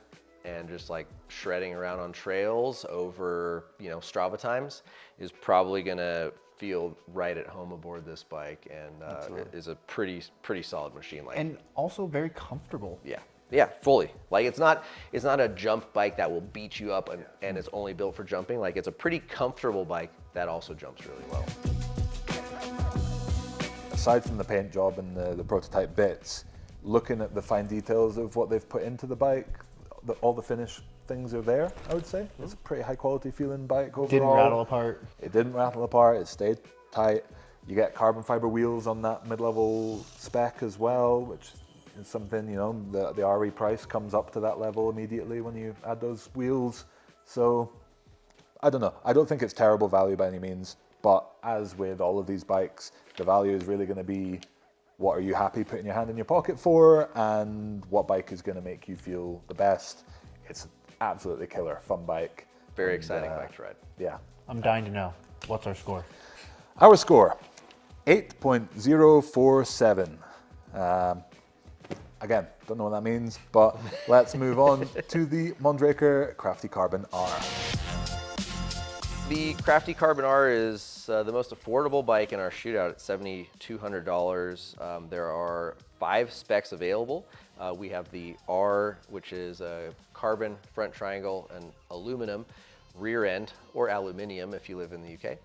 and just like shredding around on trails over, you know, Strava times is probably gonna feel right at home aboard this bike, and it is a pretty solid machine. Like, And also very comfortable. yeah, fully. Like it's not a jump bike that will beat you up and it's only built for jumping. Like it's a pretty comfortable bike that also jumps really well. Aside from the paint job and the prototype bits, looking at the fine details of what they've put into the bike, all the finished things are there, I would say. It's a pretty high quality feeling bike overall. Didn't rattle apart. It didn't rattle apart, it stayed tight. You get carbon fiber wheels on that mid-level spec as well, which is something, you know, the RE price comes up to that level immediately when you add those wheels. So, I don't know. I don't think it's terrible value by any means, but as with all of these bikes, the value is really going to be what are you happy putting your hand in your pocket for, and what bike is going to make you feel the best. It's absolutely killer, fun bike. Very exciting bike to ride. Yeah. I'm dying to know. What's our score? Our score, 8.047. Again, don't know what that means, but let's move on to the Mondraker Crafty Carbon R. The Crafty Carbon R is the most affordable bike in our shootout at $7,200. There are 5 specs available. We have the R, which is a carbon front triangle and aluminum rear end, or aluminium if you live in the UK.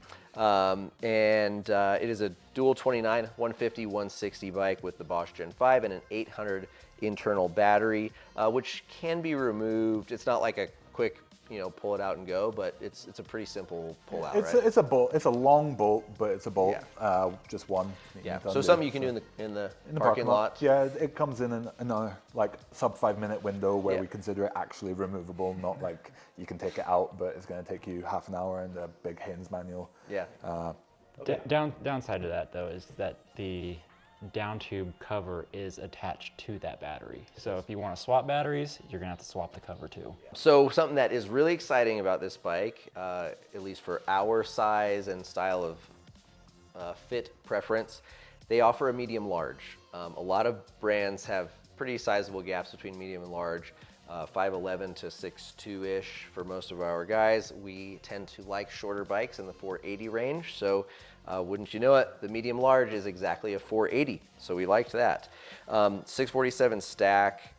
It is a dual 29, 150, 160 bike with the Bosch Gen 5 and an 800 internal battery, which can be removed. It's not like a quick, you know, pull it out and go, but it's a pretty simple pull out. It's a bolt. It's a long bolt, but it's a bolt. Just one. Yeah. So something you can do in the parking lot. Yeah, it comes in a like sub 5 minute window where we consider it actually removable, not like you can take it out, but it's going to take you half an hour in the big Haynes manual. Yeah. Downside to that though is that the down tube cover is attached to that battery. So if you want to swap batteries, you're gonna have to swap the cover too. So something that is really exciting about this bike, at least for our size and style of fit preference, they offer a medium large. A lot of brands have pretty sizable gaps between medium and large. 5'11" to 6'2"-ish for most of our guys. We tend to like shorter bikes in the 480 range, so wouldn't you know it, the medium large is exactly a 480, so we liked that. 647 stack,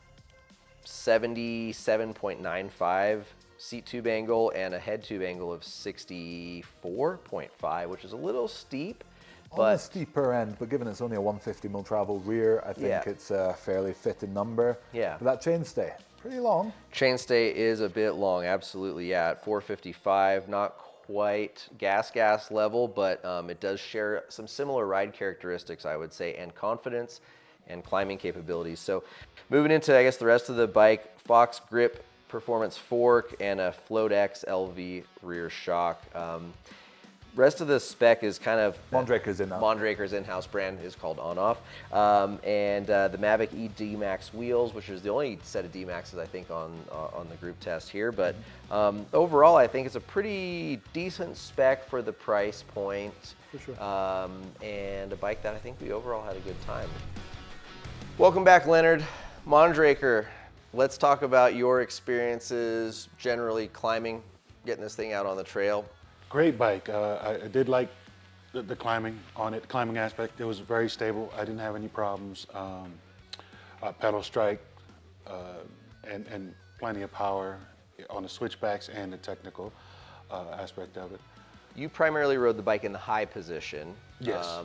77.95 seat tube angle, and a head tube angle of 64.5, which is a little steep. On the steeper end, but given it's only a 150 mil travel rear, I think it's a fairly fitting number. Yeah. But that chainstay, pretty long. Chainstay is a bit long, absolutely, yeah, at 455, not quite GasGas level, but it does share some similar ride characteristics, I would say, and confidence and climbing capabilities. So moving into, I guess, the rest of the bike, Fox grip performance fork and a Float X LV rear shock. Rest of the spec is kind of Mondraker's in-house brand is called On-Off, and the Mavic E D-Max wheels, which is the only set of D-Maxes I think on the group test here. But overall, I think it's a pretty decent spec for the price point, For sure. and a bike that I think we overall had a good time. Welcome back, Leonard. Mondraker, let's talk about your experiences generally climbing, getting this thing out on the trail. Great bike. I did like the climbing on it, climbing aspect. It was very stable. I didn't have any problems. Pedal strike and plenty of power on the switchbacks and the technical aspect of it. You primarily rode the bike in the high position. Yes.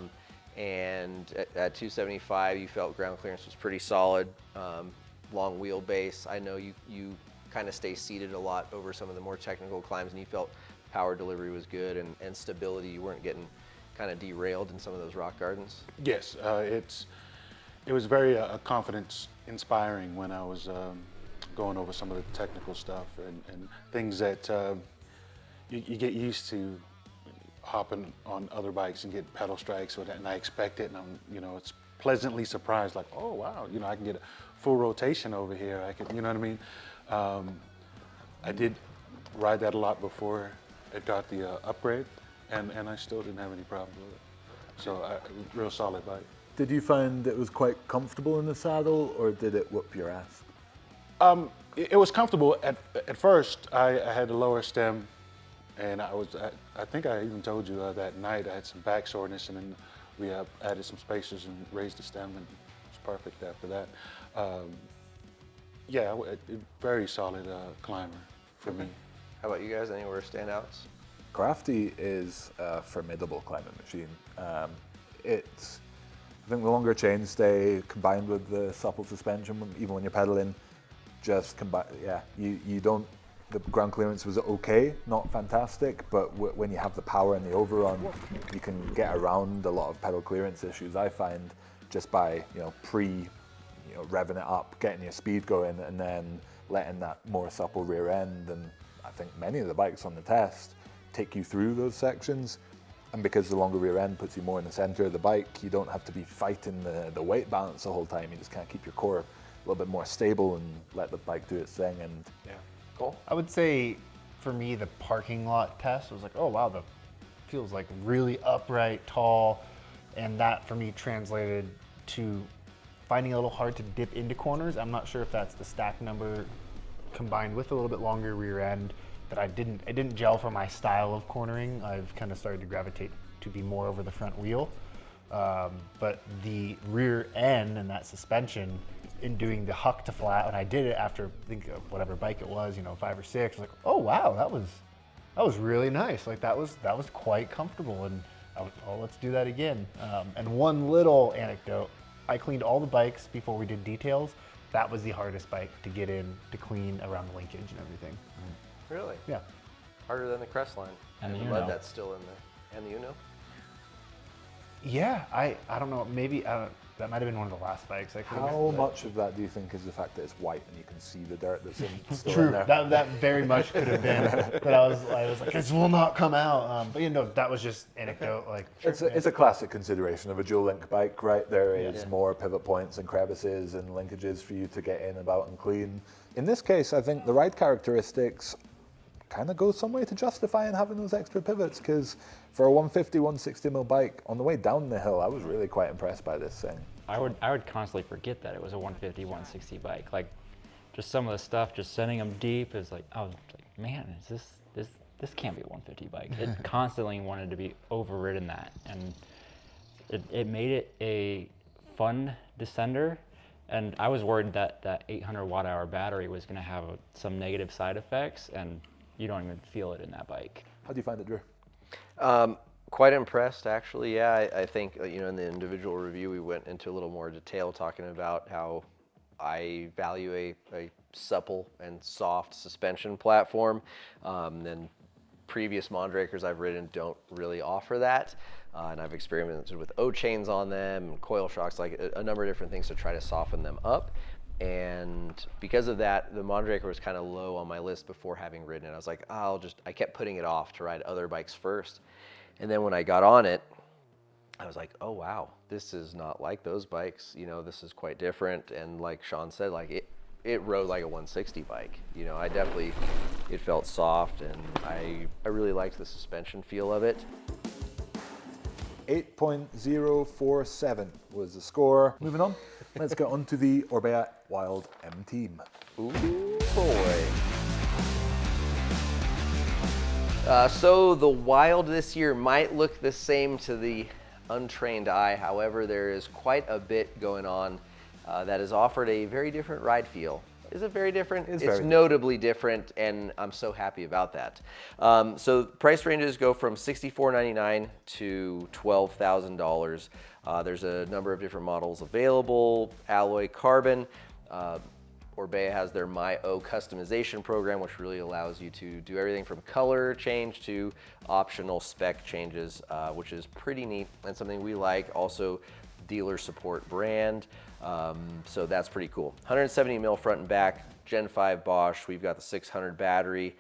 And at 275, you felt ground clearance was pretty solid. Long wheelbase. I know you kind of stay seated a lot over some of the more technical climbs, and you felt power delivery was good and stability. You weren't getting kind of derailed in some of those rock gardens. Yes, it was very confidence inspiring when I was going over some of the technical stuff and things that you get used to hopping on other bikes and get pedal strikes with it, and I expect it, and I'm, it's pleasantly surprised, like, oh wow, I can get a full rotation over here. I could, you know what I mean? I did ride that a lot before it got the upgrade, and I still didn't have any problems with it. So real solid bike. Did you find it was quite comfortable in the saddle, or did it whoop your ass? It was comfortable. At first, I had a lower stem, and I think I even told you that night I had some back soreness, and then we added some spacers and raised the stem, and it was perfect after that. Yeah, very solid climber for me. How about you guys? Anywhere standouts? Crafty is a formidable climbing machine. It's, I think the longer chainstay combined with the supple suspension, even when you're pedaling, just combine. Yeah, you don't. The ground clearance was okay, not fantastic, but when you have the power and the overrun, you can get around a lot of pedal clearance issues. I find just by revving it up, getting your speed going, and then letting that more supple rear end. And I think many of the bikes on the test take you through those sections. And because the longer rear end puts you more in the center of the bike, you don't have to be fighting the weight balance the whole time. You just kind of keep your core a little bit more stable and let the bike do its thing. And Yeah. Cool. I would say for me, the parking lot test was like, oh wow, the feels like really upright, tall. And that for me translated to finding it a little hard to dip into corners. I'm not sure if that's the stack number combined with a little bit longer rear end that it didn't gel for my style of cornering. I've kind of started to gravitate to be more over the front wheel. But the rear end and that suspension in doing the huck to flat, when I did it after I think whatever bike it was, 5 or 6, I was like, oh wow, that was really nice. Like that was quite comfortable, and I was, oh, let's do that again. And one little anecdote, I cleaned all the bikes before we did details. That was the hardest bike to get in to clean around the linkage and everything. Really? Yeah. Harder than the Crestline. And the mud Unno. that's still in there. And the Unno? Yeah, I don't know, maybe, that might have been one of the last bikes. how much of that do you think is the fact that it's white and you can see the dirt that's still True, in there? that very much could have been, but I was like, this will not come out. But that was just anecdote. Like, It's a classic consideration of a dual link bike, right? There is more pivot points and crevices and linkages for you to get in, about, and clean. In this case, I think the ride characteristics kind of go some way to justifying having those extra pivots, because for a 150, 160 mil bike, on the way down the hill, I was really quite impressed by this thing. I would constantly forget that it was a 150, 160 bike. Like, just some of the stuff, just sending them deep is like, I was like, man, this can't be a 150 bike. It constantly wanted to be overridden that, and it made it a fun descender. And I was worried that that 800 watt hour battery was going to have some negative side effects, and you don't even feel it in that bike. How do you find it, Drew? Quite impressed, actually. Yeah, I think in the individual review we went into a little more detail talking about how I value a supple and soft suspension platform. And previous Mondrakers I've ridden don't really offer that. And I've experimented with O-chains on them and coil shocks, like a number of different things to try to soften them up. And because of that, the Mondraker was kind of low on my list before having ridden it. I was like, I kept putting it off to ride other bikes first. And then when I got on it, I was like, oh wow, this is not like those bikes. This is quite different. And like Sean said, like it rode like a 160 bike. It felt soft, and I really liked the suspension feel of it. 8.047 was the score. Moving on, let's get on to the Orbea Wild M-Team. Ooh, boy. So the Wild this year might look the same to the untrained eye. However, there is quite a bit going on that has offered a very different ride feel. Is it very different? It's notably different, and I'm so happy about that. So price ranges go from $64.99 to $12,000. There's a number of different models available. Alloy carbon. Orbea has their My O customization program, which really allows you to do everything from color change to optional spec changes, which is pretty neat and something we like. Also, dealer support brand. So that's pretty cool. 170 mil front and back, Gen 5 Bosch. We've got the 600 battery,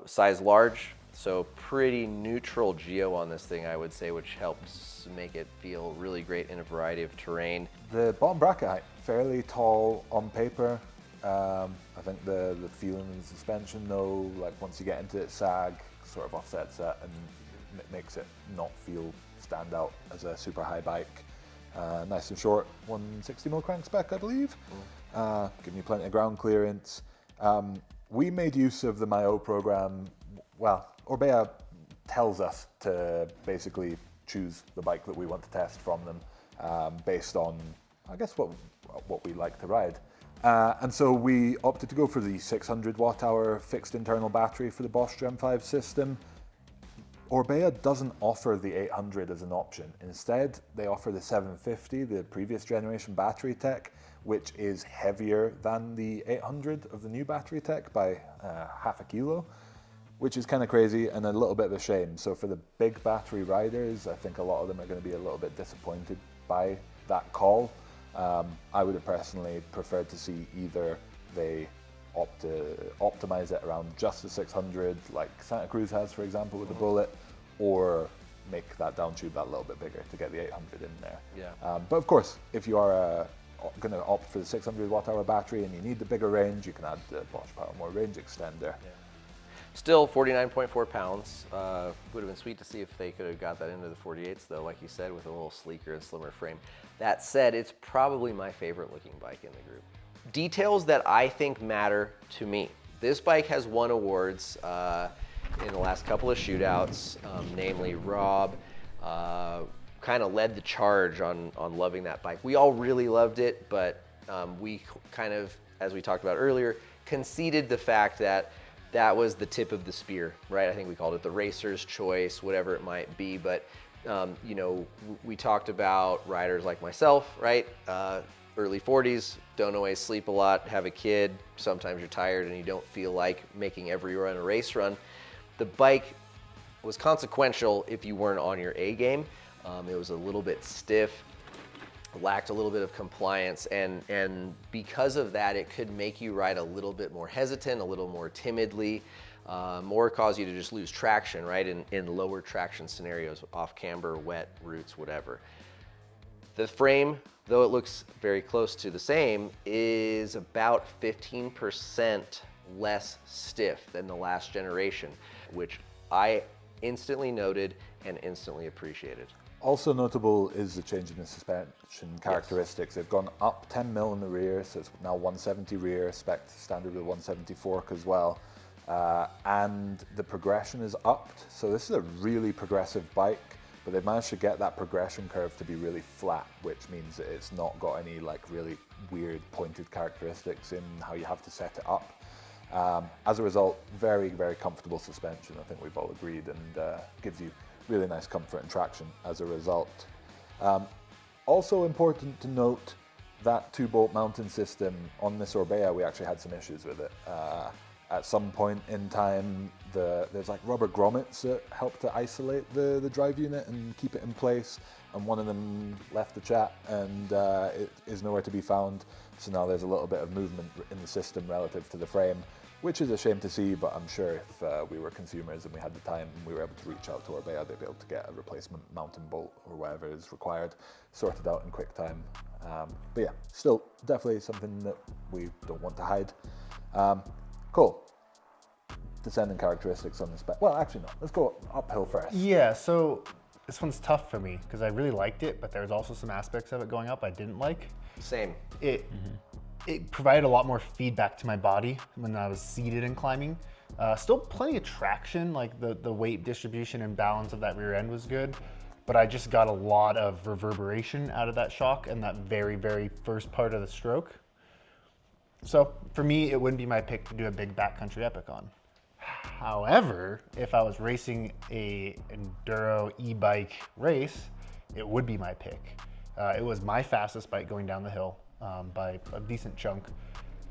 size large. So pretty neutral geo on this thing, I would say, which helps make it feel really great in a variety of terrain. The bottom bracket height, fairly tall on paper. I think the feeling in the suspension, though, like once you get into it, sag sort of offsets that and makes it not feel standout as a super high bike. Nice and short, 160mm crank spec, I believe. Giving you plenty of ground clearance. We made use of the MyO program. Well, Orbea tells us to basically choose the bike that we want to test from them based on, I guess, what we like to ride. And so we opted to go for the 600 watt-hour fixed internal battery for the Bosch Gen 5 system. Orbea doesn't offer the 800 as an option. Instead, they offer the 750, the previous generation battery tech, which is heavier than the 800 of the new battery tech by half a kilo, which is kind of crazy and a little bit of a shame. So for the big battery riders, I think a lot of them are going to be a little bit disappointed by that call. I would have personally preferred to see either they opt to optimize it around just the 600, like Santa Cruz has, for example, with the Bullit, or make that down tube that little bit bigger to get the 800 in there. Yeah. But of course, if you are going to opt for the 600 watt-hour battery and you need the bigger range, you can add the Bosch Powermore range extender. Yeah. Still 49.4 pounds. Would have been sweet to see if they could have got that into the 48s though, like you said, with a little sleeker and slimmer frame. That said, it's probably my favorite looking bike in the group. Details that I think matter to me. This bike has won awards in the last couple of shootouts, namely Rob kind of led the charge on loving that bike. We all really loved it, but we kind of, as we talked about earlier, conceded the fact that that was the tip of the spear, right? I think we called it the racer's choice, whatever it might be. But, you know, we talked about riders like myself, right? Early 40s, don't always sleep a lot, have a kid. Sometimes you're tired and you don't feel like making every run a race run. The bike was consequential if you weren't on your A game. It was a little bit stiff, lacked a little bit of compliance, and because of that, it could make you ride a little bit more hesitant, a little more timidly, or cause you to just lose traction, right, in lower traction scenarios, off camber, wet routes, whatever. The frame, though it looks very close to the same, is about 15% less stiff than the last generation, which I instantly noted and instantly appreciated. Also notable is the change in the suspension characteristics. They've gone up 10 mil in the rear, so it's now 170 rear, spec standard with 170 fork as well. And the progression is upped. So this is a really progressive bike, but they've managed to get that progression curve to be really flat, which means that it's not got any like really weird pointed characteristics in how you have to set it up. As a result, very, very comfortable suspension, I think we've all agreed, and gives you really nice comfort and traction as a result. Also important to note that 2-bolt mounting system on this Orbea, we actually had some issues with it. At some point in time, there's like rubber grommets that help to isolate the drive unit and keep it in place, and one of them left the chat and it is nowhere to be found. So now there's a little bit of movement in the system relative to the frame, which is a shame to see, but I'm sure if we were consumers and we had the time and we were able to reach out to Orbea, they'd be able to get a replacement mounting bolt or whatever is required sorted out in quick time. But yeah, still definitely something that we don't want to hide. Cool. Descending characteristics on this bike. Well, actually no, let's go uphill first. Yeah, so this one's tough for me because I really liked it, but there's also some aspects of it going up I didn't like. Same. It provided a lot more feedback to my body when I was seated and climbing. Still plenty of traction, like the weight distribution and balance of that rear end was good, but I just got a lot of reverberation out of that shock and that very, very first part of the stroke. So for me, it wouldn't be my pick to do a big backcountry epic on. However, if I was racing a enduro e-bike race, it would be my pick. It was my fastest bike going down the hill by a decent chunk.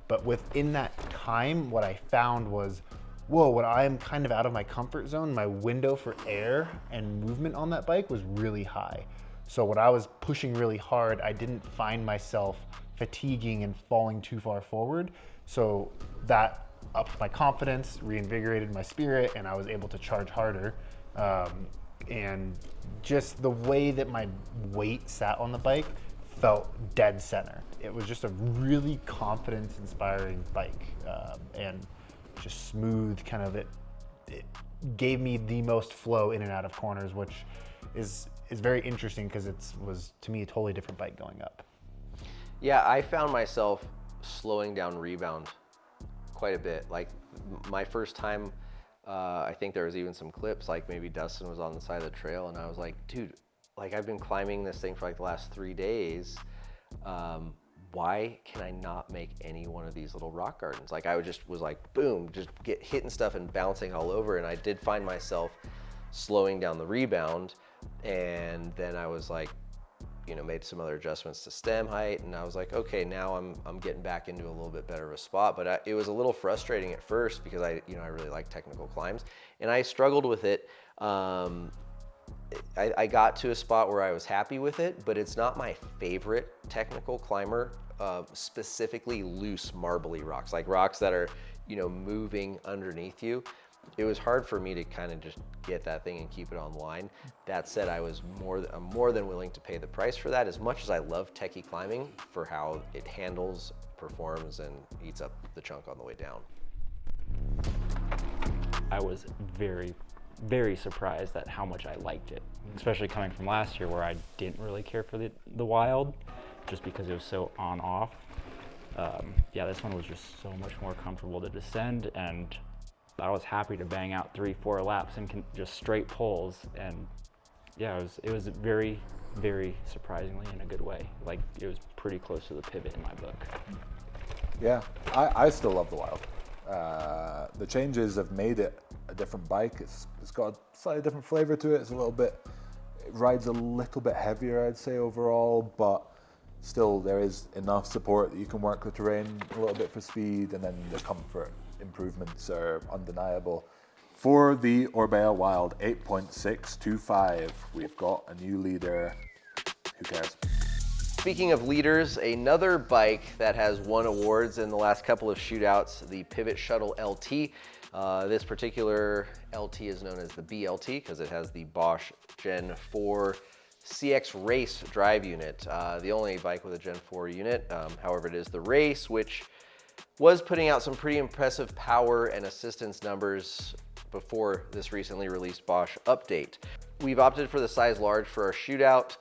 But within that time, what I found was, whoa, when I am kind of out of my comfort zone, my window for air and movement on that bike was really high. So when I was pushing really hard, I didn't find myself fatiguing and falling too far forward. So that upped my confidence, reinvigorated my spirit, and I was able to charge harder. And just the way that my weight sat on the bike felt dead center. It was just a really confidence-inspiring bike, and just smooth, kind of it gave me the most flow in and out of corners, which is is very interesting because was to me a totally different bike going up. Yeah, I found myself slowing down rebound quite a bit. Like my first time, I think there was even some clips, like maybe Dustin was on the side of the trail and I was like, dude, like I've been climbing this thing for like the last 3 days. Why can I not make any one of these little rock gardens? Like I was like, boom, just get hitting stuff and bouncing all over. And I did find myself slowing down the rebound. And then I was like, you know, made some other adjustments to stem height. And I was like, okay, now I'm getting back into a little bit better of a spot. But it was a little frustrating at first because I really like technical climbs and I struggled with it. I got to a spot where I was happy with it, but it's not my favorite technical climber, specifically loose marbly rocks, like rocks that are, you know, moving underneath you. It was hard for me to kind of just get that thing and keep it online. That said, I'm more than willing to pay the price for that, as much as I love techie climbing for how it handles, performs, and eats up the chunk on the way down. I was very, very surprised at how much I liked it, especially coming from last year where I didn't really care for the Wild, just because it was so on-off. Yeah, this one was just so much more comfortable to descend, and I was happy to bang out 3-4 laps and just straight pulls. And yeah, it was very, very surprisingly in a good way. Like it was pretty close to the pivot in my book. Yeah, I still love the Wild. The changes have made it a different bike. It's got a slightly different flavor to it. It rides a little bit heavier, I'd say, overall, but still there is enough support that you can work the terrain a little bit for speed, and then the comfort improvements are undeniable. For the Orbea Wild 8.625, we've got a new leader. Who cares? Speaking of leaders, another bike that has won awards in the last couple of shootouts, the Pivot Shuttle LT. This particular LT is known as the BLT because it has the Bosch Gen 4 CX Race drive unit. The only bike with a Gen 4 unit. However, it is the Race, which was putting out some pretty impressive power and assistance numbers before this recently released Bosch update. We've opted for the size large for our shootout.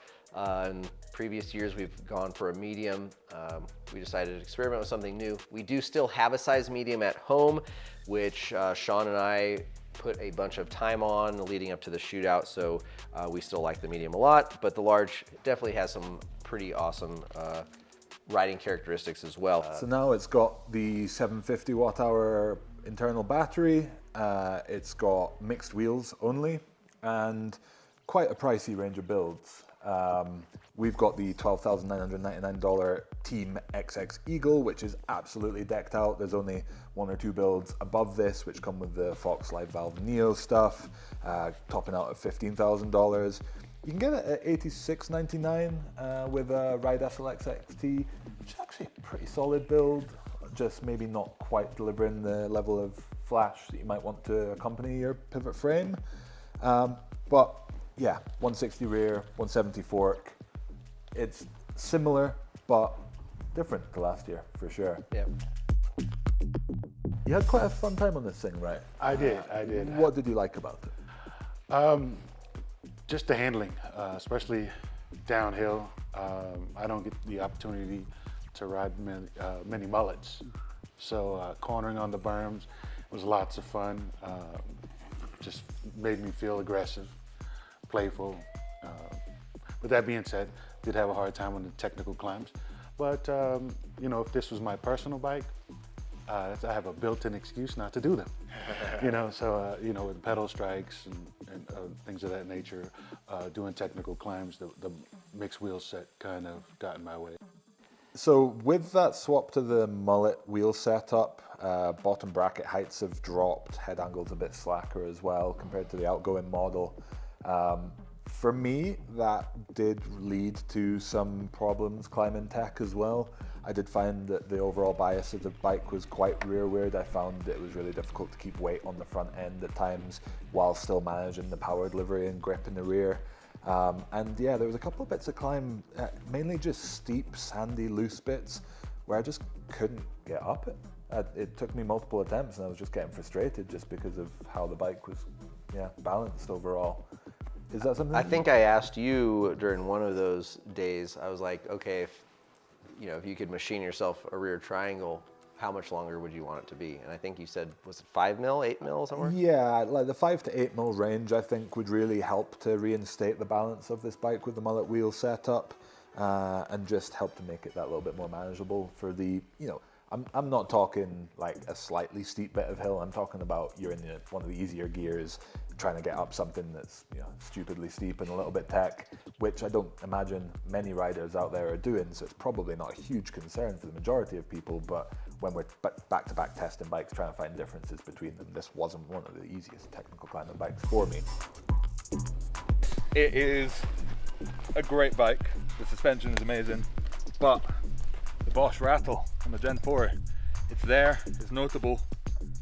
In previous years, we've gone for a medium. We decided to experiment with something new. We do still have a size medium at home, which Sean and I put a bunch of time on leading up to the shootout, so we still like the medium a lot, but the large definitely has some pretty awesome riding characteristics as well. So now it's got the 750 watt hour internal battery, it's got mixed wheels only, and quite a pricey range of builds. We've got the $12,999 Team XX Eagle, which is absolutely decked out. There's only 1 or 2 builds above this, which come with the Fox Live Valve Neo stuff, topping out at $15,000. You can get it at $86.99 with a Ride SLX XT, which is actually a pretty solid build, just maybe not quite delivering the level of flash that you might want to accompany your pivot frame. But yeah, 160 rear, 170 fork. It's similar, but different to last year, for sure. Yeah. You had quite a fun time on this thing, right? I did. What did you like about it? Just the handling, especially downhill. I don't get the opportunity to ride many mullets. So cornering on the berms was lots of fun. Just made me feel aggressive, playful. With that being said, did have a hard time on the technical climbs. But you know, if this was my personal bike, I have a built-in excuse not to do them. You know, so you know, with pedal strikes and things of that nature, doing technical climbs, the mixed wheel set kind of got in my way. So with that swap to the mullet wheel setup, bottom bracket heights have dropped, head angle's a bit slacker as well compared to the outgoing model. For me, that did lead to some problems climbing tech as well. I did find that the overall bias of the bike was quite rearward. I found it was really difficult to keep weight on the front end at times while still managing the power delivery and grip in the rear. And yeah, there was a couple of bits of climb, mainly just steep, sandy, loose bits where I just couldn't get up it. It took me multiple attempts and I was just getting frustrated just because of how the bike was balanced overall. Is that something? I think I asked you during one of those days, I was like, okay, if you could machine yourself a rear triangle, how much longer would you want it to be? And I think you said, was it 5 mil, 8 mil somewhere? Yeah, like the 5 to 8 mil range, I think would really help to reinstate the balance of this bike with the mullet wheel setup, and just help to make it that little bit more manageable for the, I'm not talking like a slightly steep bit of hill. I'm talking about you're in one of the easier gears, trying to get up something that's stupidly steep and a little bit tech, which I don't imagine many riders out there are doing. So it's probably not a huge concern for the majority of people. But when we're back-to-back testing bikes, trying to find differences between them, this wasn't one of the easiest technical climbing bikes for me. It is a great bike. The suspension is amazing, but the Bosch rattle on the Gen 4, it's there, it's notable,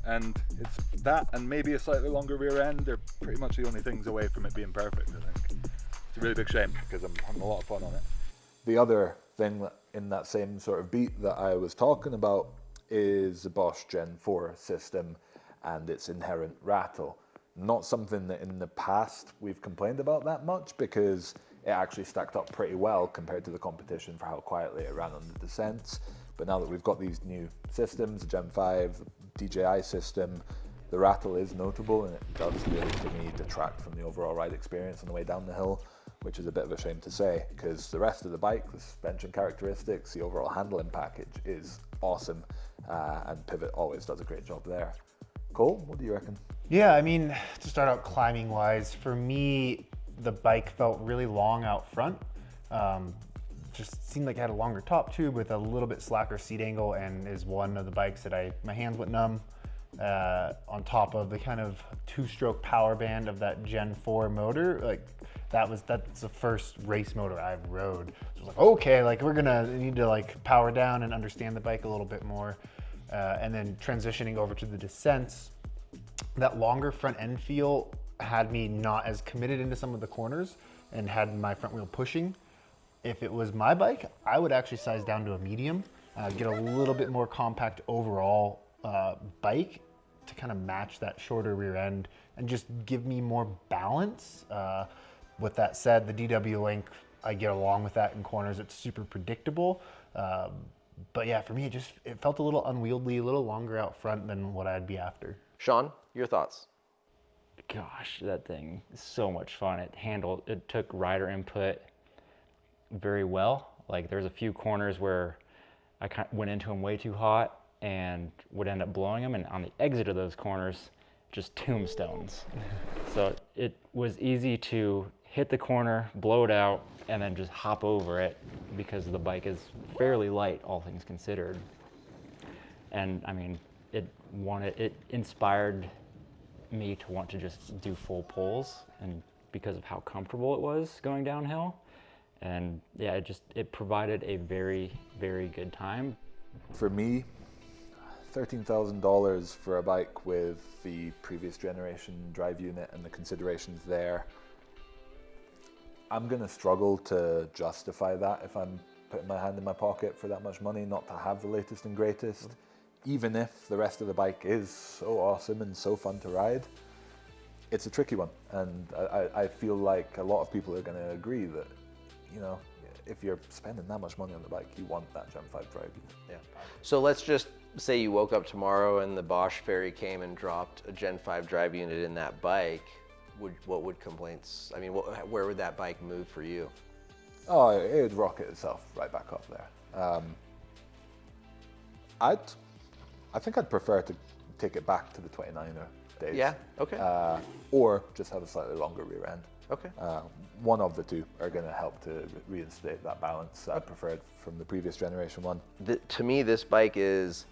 and it's that and maybe a slightly longer rear end. They're pretty much the only things away from it being perfect, I think. It's a really big shame because I'm having a lot of fun on it. The other thing that in that same sort of beat that I was talking about is the Bosch Gen 4 system and its inherent rattle. Not something that in the past we've complained about that much, because it actually stacked up pretty well compared to the competition for how quietly it ran on the descents. But now that we've got these new systems, the Gen 5, the DJI system, the rattle is notable, and it does really, to me, detract from the overall ride experience on the way down the hill, which is a bit of a shame to say, because the rest of the bike, the suspension characteristics, the overall handling package is awesome, and Pivot always does a great job there. Cole, what do you reckon? Yeah, I mean, to start out climbing wise, for me, the bike felt really long out front. Just seemed like it had a longer top tube with a little bit slacker seat angle, and is one of the bikes that my hands went numb, on top of the kind of 2-stroke power band of that Gen 4 motor. Like that's the first race motor I've rode. So I was like, okay, like we're gonna need to like power down and understand the bike a little bit more. And then transitioning over to the descents, that longer front end feel had me not as committed into some of the corners and had my front wheel pushing. If it was my bike, I would actually size down to a medium, get a little bit more compact overall bike to kind of match that shorter rear end and just give me more balance. With that said, the DW Link, I get along with that in corners. It's super predictable. But yeah, for me, it felt a little unwieldy, a little longer out front than what I'd be after. Sean, your thoughts? Gosh, that thing is so much fun. It took rider input very well. Like there's a few corners where I went into them way too hot and would end up blowing them, and on the exit of those corners, just tombstones. So it was easy to hit the corner, blow it out, and then just hop over it because the bike is fairly light, all things considered. And I mean, it inspired me to want to just do full pulls, and because of how comfortable it was going downhill. And yeah, it provided a very, very good time. For me, $13,000 for a bike with the previous generation drive unit and the considerations there, I'm gonna struggle to justify that if I'm putting my hand in my pocket for that much money, not to have the latest and greatest. Even if the rest of the bike is so awesome and so fun to ride, it's a tricky one. And I feel like a lot of people are gonna agree that, if you're spending that much money on the bike, you want that Gen 5 drive unit. Yeah. So let's just say you woke up tomorrow and the Bosch Ferry came and dropped a Gen 5 drive unit in that bike. What would complaints, where would that bike move for you? Oh, it would rocket itself right back up there. I think I'd prefer to take it back to the 29er days. Yeah, okay. Or just have a slightly longer rear end. Okay. One of the two are going to help to reinstate that balance that I preferred from the previous generation one. To me, this bike is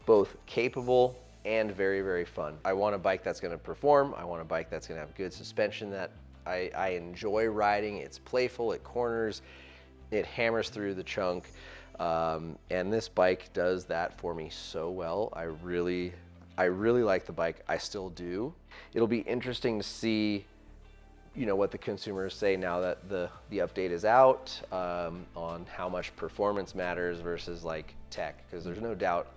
both capable and very, very fun. I want a bike that's going to perform. I want a bike that's going to have good suspension that I enjoy riding. It's playful, it corners, it hammers through the chunk. And this bike does that for me so well. I really like the bike. I still do. It'll be interesting to see what the consumers say now that the update is out, on how much performance matters versus like tech, because there's no doubt,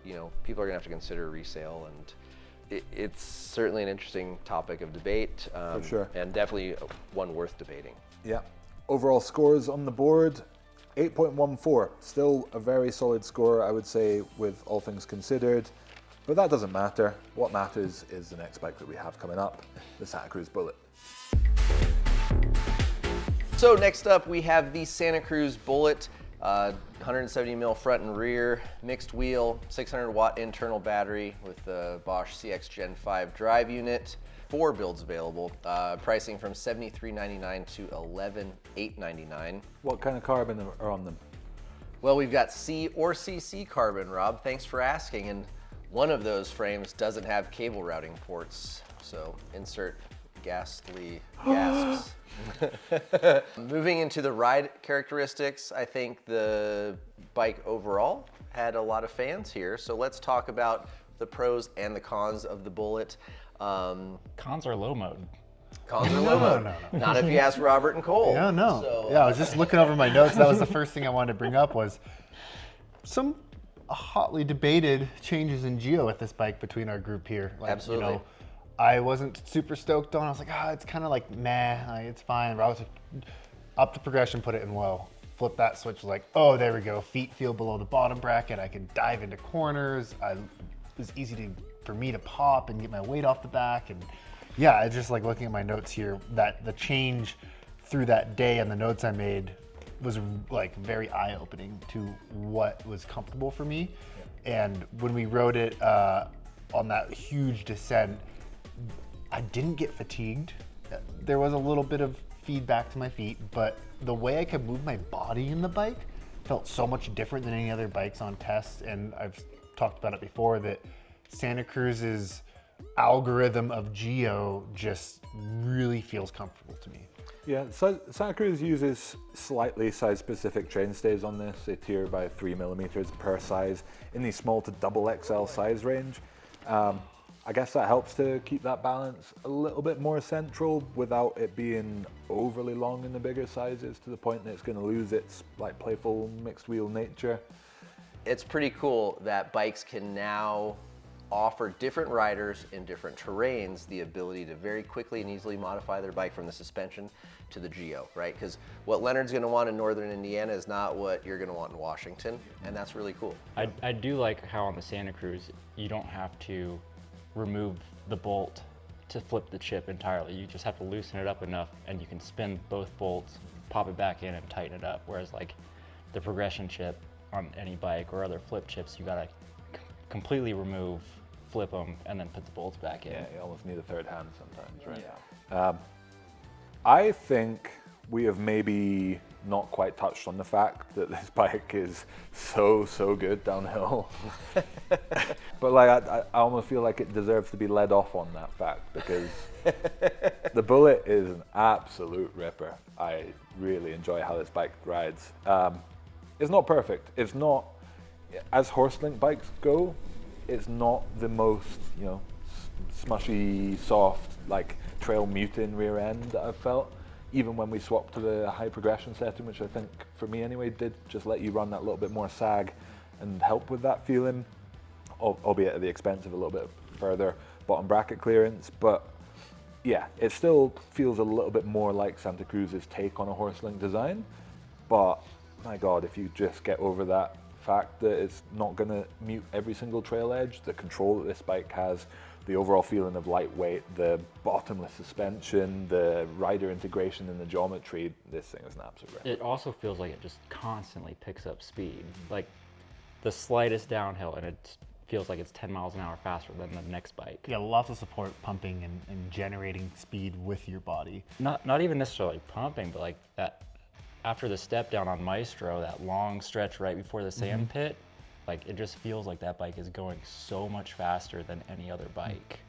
people are gonna have to consider resale, and it's certainly an interesting topic of debate. For sure. And definitely one worth debating. Yeah. Overall scores on the board, 8.14. Still a very solid score, I would say, with all things considered. But that doesn't matter. What matters is the next bike that we have coming up, the Santa Cruz Bullit. So next up, we have the Santa Cruz Bullit, 170 mil front and rear, mixed wheel, 600 watt internal battery with the Bosch CX Gen 5 drive unit. 4 builds available, pricing from $73.99 to $11,899. What kind of carbon are on them? Well, we've got C or CC carbon, Rob. Thanks for asking. And one of those frames doesn't have cable routing ports, so insert ghastly gasps. Moving into the ride characteristics, I think the bike overall had a lot of fans here. So let's talk about the pros and the cons of the Bullit. Cons are low mode. Cons are low mode. No. Not if you ask Robert and Cole. Yeah, no. So, Yeah, I was just looking over my notes. That was the first thing I wanted to bring up was some hotly debated changes in geo with this bike between our group here. Like, Absolutely. You know, I wasn't super stoked on. I was like, it's kind of like meh, like, it's fine. But I was like, up the progression, put it in low. Flip that switch, was like, oh, there we go. Feet feel below the bottom bracket. I can dive into corners. It was easy for me to pop and get my weight off the back. And yeah, I just like looking at my notes here, that the change through that day and the notes I made was like very eye-opening to what was comfortable for me. And when we rode it on that huge descent, I didn't get fatigued. There was a little bit of feedback to my feet, but the way I could move my body in the bike felt so much different than any other bikes on test. And I've talked about it before that Santa Cruz's algorithm of geo just really feels comfortable to me. Yeah, so Santa Cruz uses slightly size-specific chain stays on this. They tier by 3 millimeters per size in the small to double XL size range. I guess that helps to keep that balance a little bit more central without it being overly long in the bigger sizes to the point that it's going to lose its like playful mixed wheel nature. It's pretty cool that bikes can now offer different riders in different terrains the ability to very quickly and easily modify their bike from the suspension to the geo, right? Because what Leonard's gonna want in northern Indiana is not what you're gonna want in Washington, and that's really cool. I do like how on the Santa Cruz, you don't have to remove the bolt to flip the chip entirely. You just have to loosen it up enough and you can spin both bolts, pop it back in and tighten it up. Whereas like the progression chip on any bike or other flip chips, you gotta completely remove, flip them, and then put the bolts back in. Yeah, you almost need a third hand sometimes, right? Yeah. I think we have maybe not quite touched on the fact that this bike is so good downhill. But like, I almost feel like it deserves to be led off on that fact because the Bullit is an absolute ripper. I really enjoy how this bike rides. It's not perfect. It's not, as horse-link bikes go, it's not the most, you know, smushy, soft, like trail mutin rear end that I've felt. Even when we swapped to the high progression setting, which I think, for me anyway, did just let you run that little bit more sag and help with that feeling, albeit at the expense of a little bit further bottom bracket clearance. But yeah, it still feels a little bit more like Santa Cruz's take on a horse-link design. But my God, if you just get over that fact that it's not going to mute every single trail edge, the control that this bike has, the overall feeling of lightweight, the bottomless suspension, the rider integration in the geometry, this thing is an absolute ripper. It also feels like it just constantly picks up speed. Like the slightest downhill and it feels like it's 10 miles an hour faster than the next bike. Yeah, lots of support pumping and generating speed with your body. Not even necessarily pumping, but like that after the step down on Maestro, that long stretch right before the sand pit, like it just feels like that bike is going so much faster than any other bike.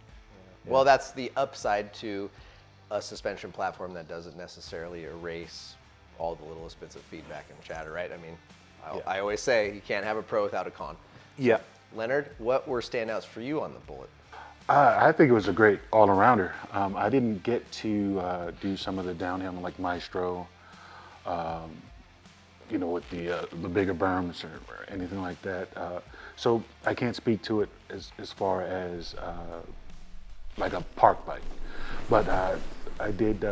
Yeah. Well, that's the upside to a suspension platform that doesn't necessarily erase all the littlest bits of feedback and chatter, right? I mean, I always say you can't have a pro without a con. Yeah. Leonard, what were standouts for you on the Bullit? I think it was a great all-arounder. I didn't get to do some of the downhill like Maestro, you know, with the bigger berms or anything like that. So I can't speak to it as far as like a park bike. But I did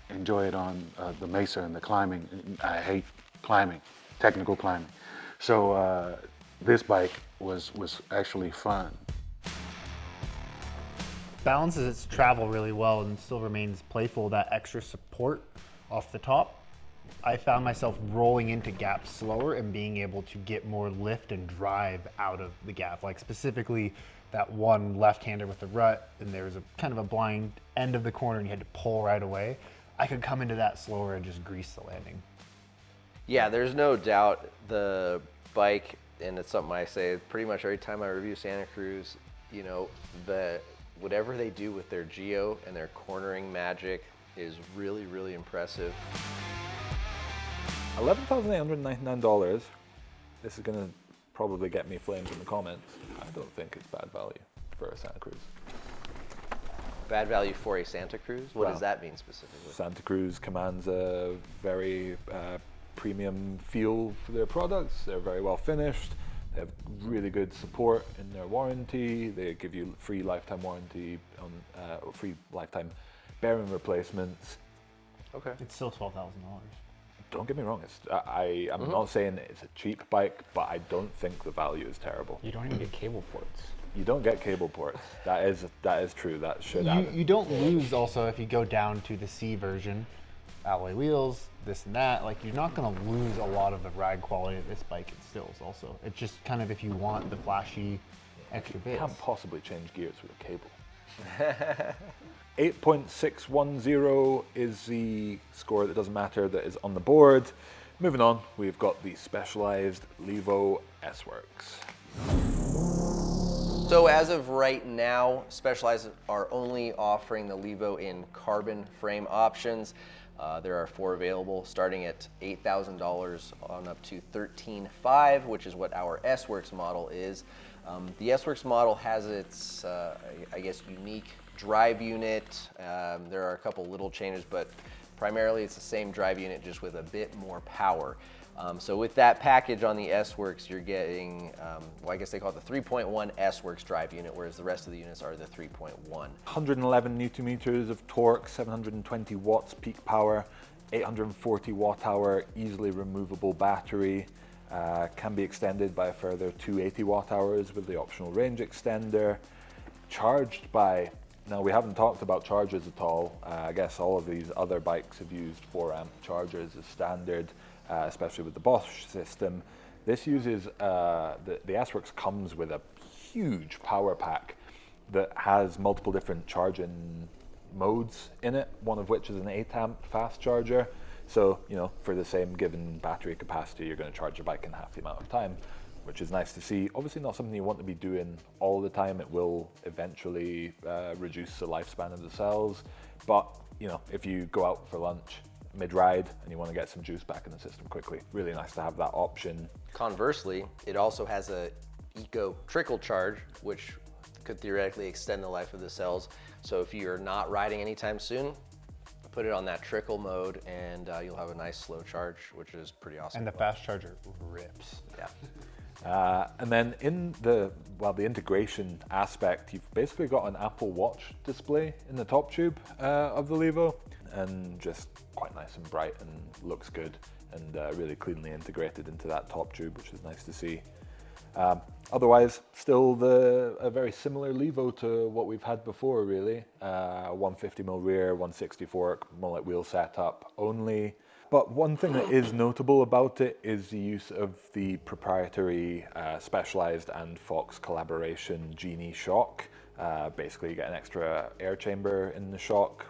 enjoy it on the Mesa and the climbing. I hate climbing, technical climbing. So this bike was actually fun. Balances its travel really well and still remains playful. That extra support off the top, I found myself rolling into gaps slower and being able to get more lift and drive out of the gap. Like specifically that one left-hander with the rut, and there was a kind of a blind end of the corner and you had to pull right away. I could come into that slower and just grease the landing. Yeah, there's no doubt the bike, and it's something I say pretty much every time I review Santa Cruz, you know, whatever they do with their geo and their cornering magic is really, really impressive. $11,899. This is gonna probably get me flames in the comments. I don't think it's bad value for a Santa Cruz. Bad value for a Santa Cruz? What Well, does that mean specifically? Santa Cruz commands a very premium feel for their products. They're very well finished. They have really good support in their warranty. They give you free lifetime warranty on free lifetime bearing replacements. Okay. It's still $12,000. Don't get me wrong. I'm not saying it's a cheap bike, but I don't think the value is terrible. You don't even get cable ports. You don't get cable ports. That is true. That should happen. You don't lose also if you go down to the C version, alloy wheels, this and that. Like you're not gonna lose a lot of the ride quality of this bike instills also. It's just kind of if you want the flashy extra bits. Can't possibly change gears with a cable. 8.610 is the score that doesn't matter that is on the board. Moving on, we've got the specialized Levo S-Works. So as of right now, Specialized are only offering the Levo in carbon frame options. There are 4 available, starting at $8,000 on up to $13,500, which is what our S-Works model is. The S-Works model has its, I guess, unique drive unit. There are a couple little changes, but primarily it's the same drive unit, just with a bit more power. So with that package on the S-Works, you're getting, well, I guess they call it the 3.1 S-Works drive unit, whereas the rest of the units are the 3.1. 111 Newton meters of torque, 720 watts peak power, 840 watt hour, easily removable battery. Can be extended by a further 280 watt hours with the optional range extender. Charged by, now we haven't talked about chargers at all. I guess all of these other bikes have used 4 amp chargers as standard. Especially with the Bosch system. This uses, the S-Works comes with a huge power pack that has multiple different charging modes in it, one of which is an 8 amp fast charger. So, you know, for the same given battery capacity, you're going to charge your bike in half the amount of time, which is nice to see. Obviously not something you want to be doing all the time. It will eventually reduce the lifespan of the cells. But, you know, if you go out for lunch mid-ride and you want to get some juice back in the system quickly, really nice to have that option. Conversely, it also has a eco trickle charge, which could theoretically extend the life of the cells. So if you're not riding anytime soon, put it on that trickle mode and you'll have a nice slow charge, which is pretty awesome. And the fast charger rips. Yeah. And then in the integration aspect, you've basically got an Apple Watch display in the top tube of the Levo, and just quite nice and bright and looks good, and really cleanly integrated into that top tube, which is nice to see. Otherwise, still a very similar Levo to what we've had before, really. 150mm rear, 160 fork, mullet wheel setup only. But one thing that is notable about it is the use of the proprietary Specialized and Fox collaboration Genie shock. Basically, you get an extra air chamber in the shock.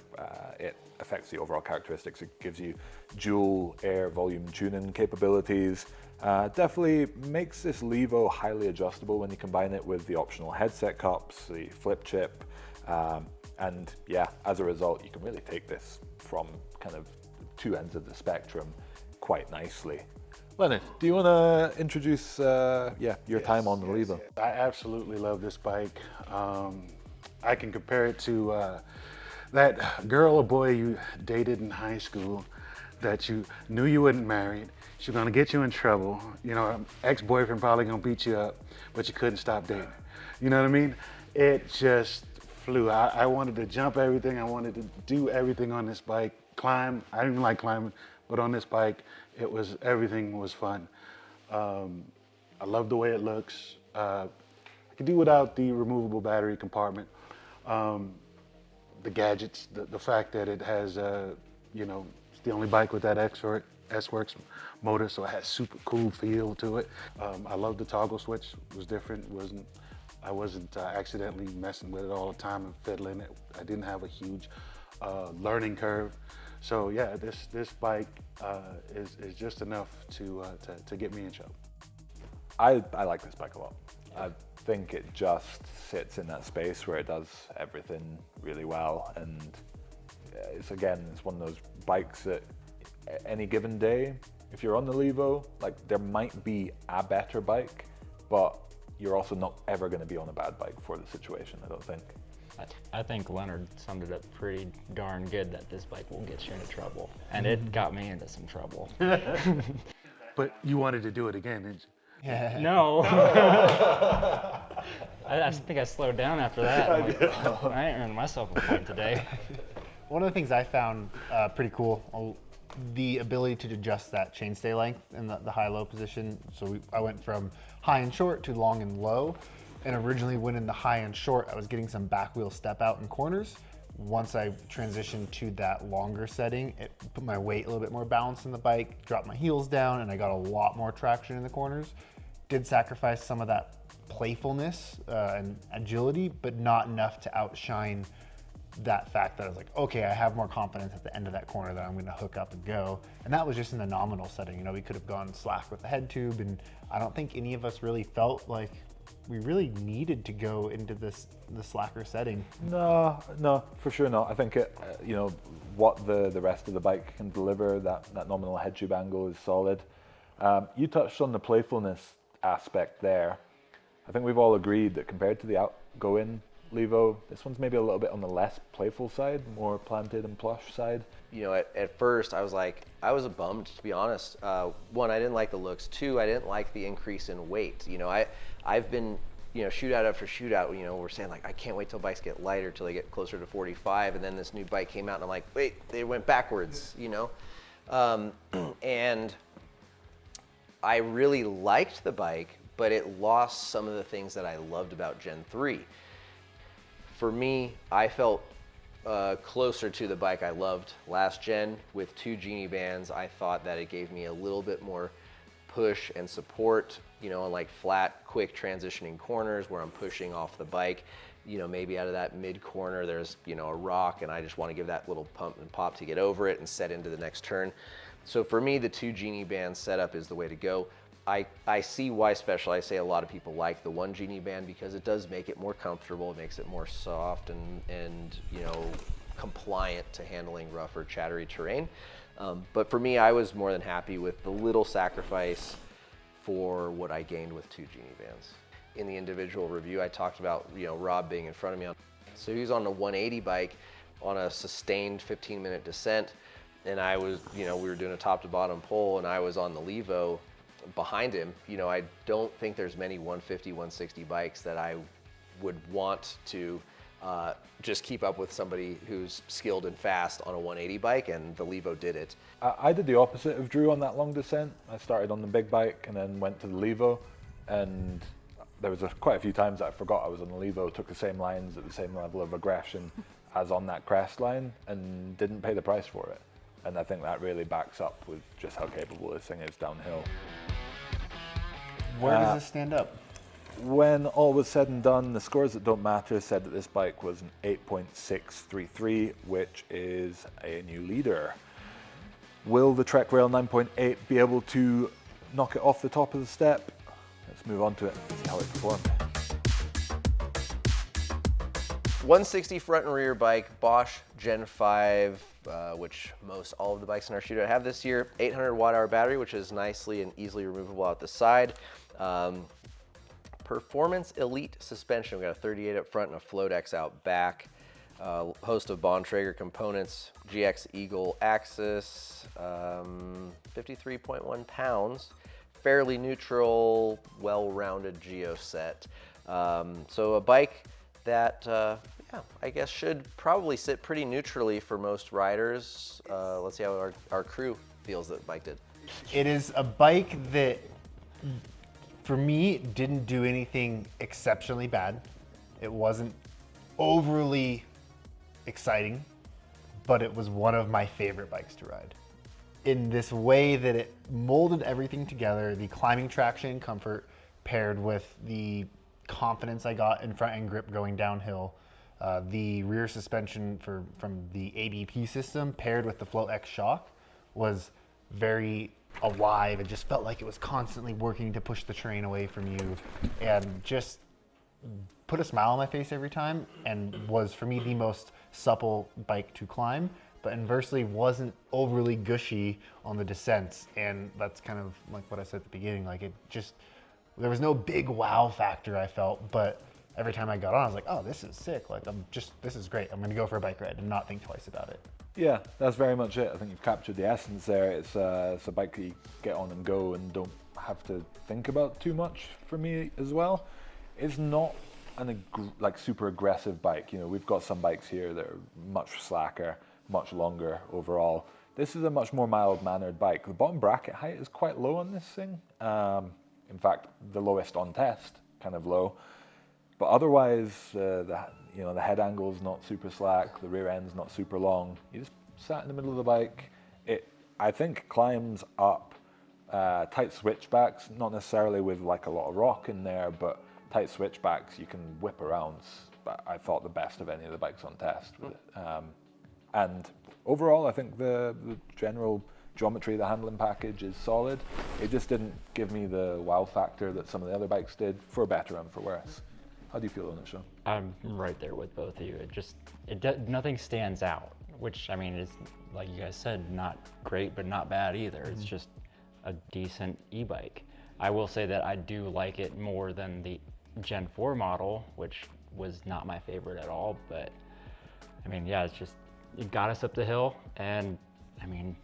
It affects the overall characteristics. It gives you dual air volume tuning capabilities. Definitely makes this Levo highly adjustable when you combine it with the optional headset cups, the flip chip, and yeah, as a result, you can really take this from kind of 2 ends of the spectrum quite nicely. Leonard, do you want to introduce your time on the Levo? Yes. I absolutely love this bike. I can compare it to that girl or boy you dated in high school that you knew you wouldn't marry. She was gonna get you in trouble. You know, ex-boyfriend probably gonna beat you up, but you couldn't stop dating. You know what I mean? It just flew. I wanted to jump everything. I wanted to do everything on this bike. Climb. I didn't like climbing, but on this bike, everything was fun. I love the way it looks. I could do without the removable battery compartment. The gadgets, the fact that it has, you know, it's the only bike with that S-Works motor, so it has super cool feel to it. I love the toggle switch. It was different. I wasn't accidentally messing with it all the time and fiddling it. I didn't have a huge learning curve. So yeah, this bike is just enough to get me in shape. I like this bike a lot. I think it just sits in that space where it does everything really well, and it's one of those bikes that any given day, if you're on the Levo, like there might be a better bike, but you're also not ever going to be on a bad bike for the situation, I don't think. I think Leonard summed it up pretty darn good that this bike will get you into trouble, and it got me into some trouble. But you wanted to do it again, didn't you? Yeah. No. I think I slowed down after that. I'm like, oh, I ain't earned myself a point today. One of the things I found pretty cool, the ability to adjust that chainstay length in the high-low position. So I went from high and short to long and low. And originally when in the high and short, I was getting some back wheel step out in corners. Once I transitioned to that longer setting, it put my weight a little bit more balanced in the bike, dropped my heels down, and I got a lot more traction in the corners. Did sacrifice some of that playfulness and agility, but not enough to outshine that fact that I was like, okay, I have more confidence at the end of that corner that I'm going to hook up and go. And that was just in the nominal setting. You know, we could have gone slack with the head tube, and I don't think any of us really felt like we really needed to go into the slacker setting. No, for sure not. I think you know, what the rest of the bike can deliver, that nominal head tube angle is solid. You touched on the playfulness aspect there. I think we've all agreed that compared to the outgoing Levo, this one's maybe a little bit on the less playful side, more planted and plush side. You know, at first I was bummed, to be honest. One, I didn't like the looks. Two, I didn't like the increase in weight. You know, I've been, you know, shootout after shootout, you know, we're saying like, I can't wait till bikes get lighter till they get closer to 45. And then this new bike came out and I'm like, wait, they went backwards, you know? And I really liked the bike, but it lost some of the things that I loved about Gen 3. For me, I felt closer to the bike I loved last gen with 2 Genie bands. I thought that it gave me a little bit more push and support, you know, like flat, quick transitioning corners where I'm pushing off the bike. You know, maybe out of that mid corner, there's, you know, a rock and I just want to give that little pump and pop to get over it and set into the next turn. So for me, the 2 Genie band setup is the way to go. I see why I say a lot of people like the 1 Genie band because it does make it more comfortable, it makes it more soft and you know, compliant to handling rough or chattery terrain. But for me, I was more than happy with the little sacrifice for what I gained with 2 Genie bands. In the individual review, I talked about, you know, Rob being in front of me. So he was on a 180 bike on a sustained 15-minute descent, and I was, you know, we were doing a top to bottom pull, and I was on the Levo behind him. You know, I don't think there's many 150, 160 bikes that I would want to just keep up with somebody who's skilled and fast on a 180 bike, and the Levo did it. I did the opposite of Drew on that long descent. I started on the big bike and then went to the Levo, and there was quite a few times that I forgot I was on the Levo, took the same lines at the same level of aggression as on that Crestline, and didn't pay the price for it. And I think that really backs up with just how capable this thing is downhill. Where does this stand up? When all was said and done, the scores that don't matter said that this bike was an 8.633, which is a new leader. Will the Trek Rail 9.8 be able to knock it off the top of the step? Let's move on to it and see how it performed. 160 front and rear bike, Bosch Gen 5, which most all of the bikes in our shootout have this year. 800 watt-hour battery, which is nicely and easily removable out the side. Performance Elite suspension. We got a 38 up front and a Floatex out back. Host of Mondraker components, GX Eagle axis, 53.1 pounds. Fairly neutral, well-rounded geo set. So a bike that I guess should probably sit pretty neutrally for most riders. Let's see how our crew feels that the bike did. It is a bike that, for me, didn't do anything exceptionally bad. It wasn't overly exciting, but it was one of my favorite bikes to ride. In this way that it molded everything together, the climbing traction and comfort paired with the confidence I got in front end grip going downhill, the rear suspension from the ABP system paired with the Float X shock was very alive. It just felt like it was constantly working to push the terrain away from you and just put a smile on my face every time, and was for me the most supple bike to climb, but inversely wasn't overly gushy on the descents. And that's kind of like what I said at the beginning, like it just, there was no big wow factor I felt, but every time I got on I was like, oh, this is sick, like this is great, I'm gonna go for a bike ride and not think twice about it. Yeah, that's very much it. I think you've captured the essence there. It's a bike that you get on and go and don't have to think about too much for me as well. It's not like super aggressive bike. You know, we've got some bikes here that are much slacker, much longer overall. This is a much more mild-mannered bike. The bottom bracket height is quite low on this thing. In fact, the lowest on test, kind of low. But otherwise, the head angle is not super slack, the rear end's not super long. You just sat in the middle of the bike. It, I think, climbs up tight switchbacks, not necessarily with like a lot of rock in there, but tight switchbacks you can whip around. But I thought the best of any of the bikes on test with it. And overall, I think the general geometry of the handling package is solid. It just didn't give me the wow factor that some of the other bikes did, for better and for worse. How do you feel on it, Sean? I'm right there with both of you. Nothing stands out, which, I mean, is, like you guys said, not great, but not bad either. It's just a decent e-bike. I will say that I do like it more than the Gen 4 model, which was not my favorite at all, but I mean, yeah, it's just, it got us up the hill, and I mean,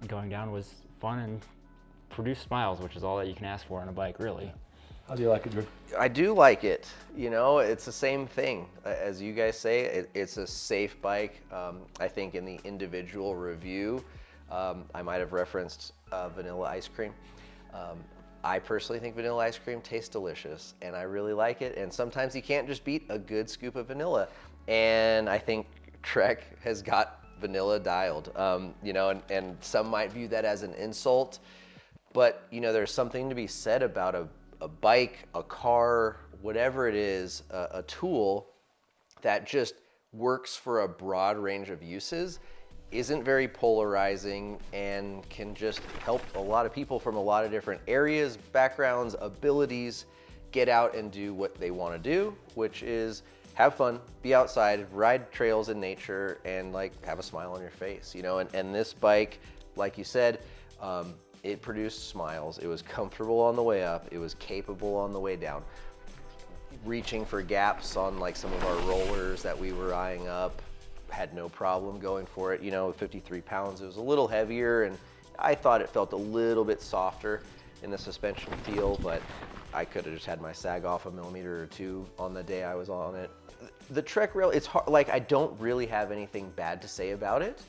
going down was fun and produced smiles, which is all that you can ask for on a bike, really. How do you like it, Drew? I do like it. You know, it's the same thing. As you guys say, it's a safe bike. I think in the individual review, I might have referenced vanilla ice cream. I personally think vanilla ice cream tastes delicious, and I really like it. And sometimes you can't just beat a good scoop of vanilla. And I think Trek has got vanilla dialed. You know, and some might view that as an insult, but you know, there's something to be said about a bike, a car, whatever it is, a tool that just works for a broad range of uses, isn't very polarizing, and can just help a lot of people from a lot of different areas, backgrounds, abilities, get out and do what they want to do, which is have fun, be outside, ride trails in nature, and like have a smile on your face, you know. And this bike, like you said, it produced smiles. It was comfortable on the way up. It was capable on the way down. Reaching for gaps on like some of our rollers that we were eyeing up, had no problem going for it. You know, 53 pounds, it was a little heavier, and I thought it felt a little bit softer in the suspension feel, but I could have just had my sag off a millimeter or two on the day I was on it. The Trek rail, it's hard, like I don't really have anything bad to say about it.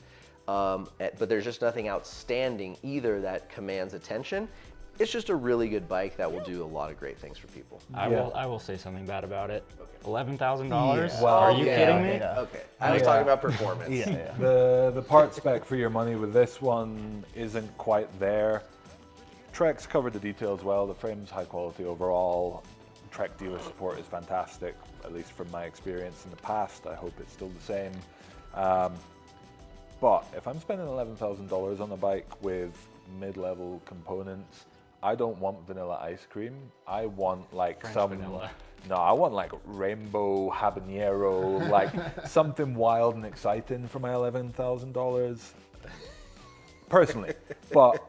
But there's just nothing outstanding either that commands attention. It's just a really good bike that will do a lot of great things for people. I will say something bad about it. $11,000? Yeah. Well, are you kidding me? Yeah. Okay, I was talking about performance. Yeah. The part spec for your money with this one isn't quite there. Trek's covered the details well. The frame's high quality overall. Trek dealer support is fantastic, at least from my experience in the past. I hope it's still the same. But if I'm spending $11,000 on a bike with mid-level components, I don't want vanilla ice cream. I want like French vanilla. No, I want like rainbow habanero, like something wild and exciting for my $11,000. Personally, but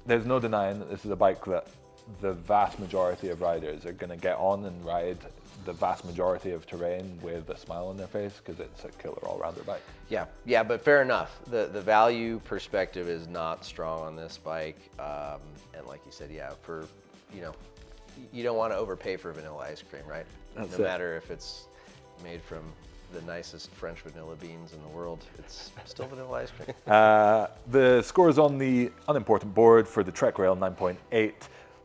there's no denying that this is a bike that the vast majority of riders are going to get on and ride the vast majority of terrain with a smile on their face, because it's a killer all-rounder bike. Yeah, but fair enough. The value perspective is not strong on this bike, and like you said, yeah, for, you know, you don't want to overpay for vanilla ice cream, right? That's no it. matter if it's made from the nicest French vanilla beans in the world. It's still vanilla ice cream. The scores on the unimportant board for the Trek Rail 9.8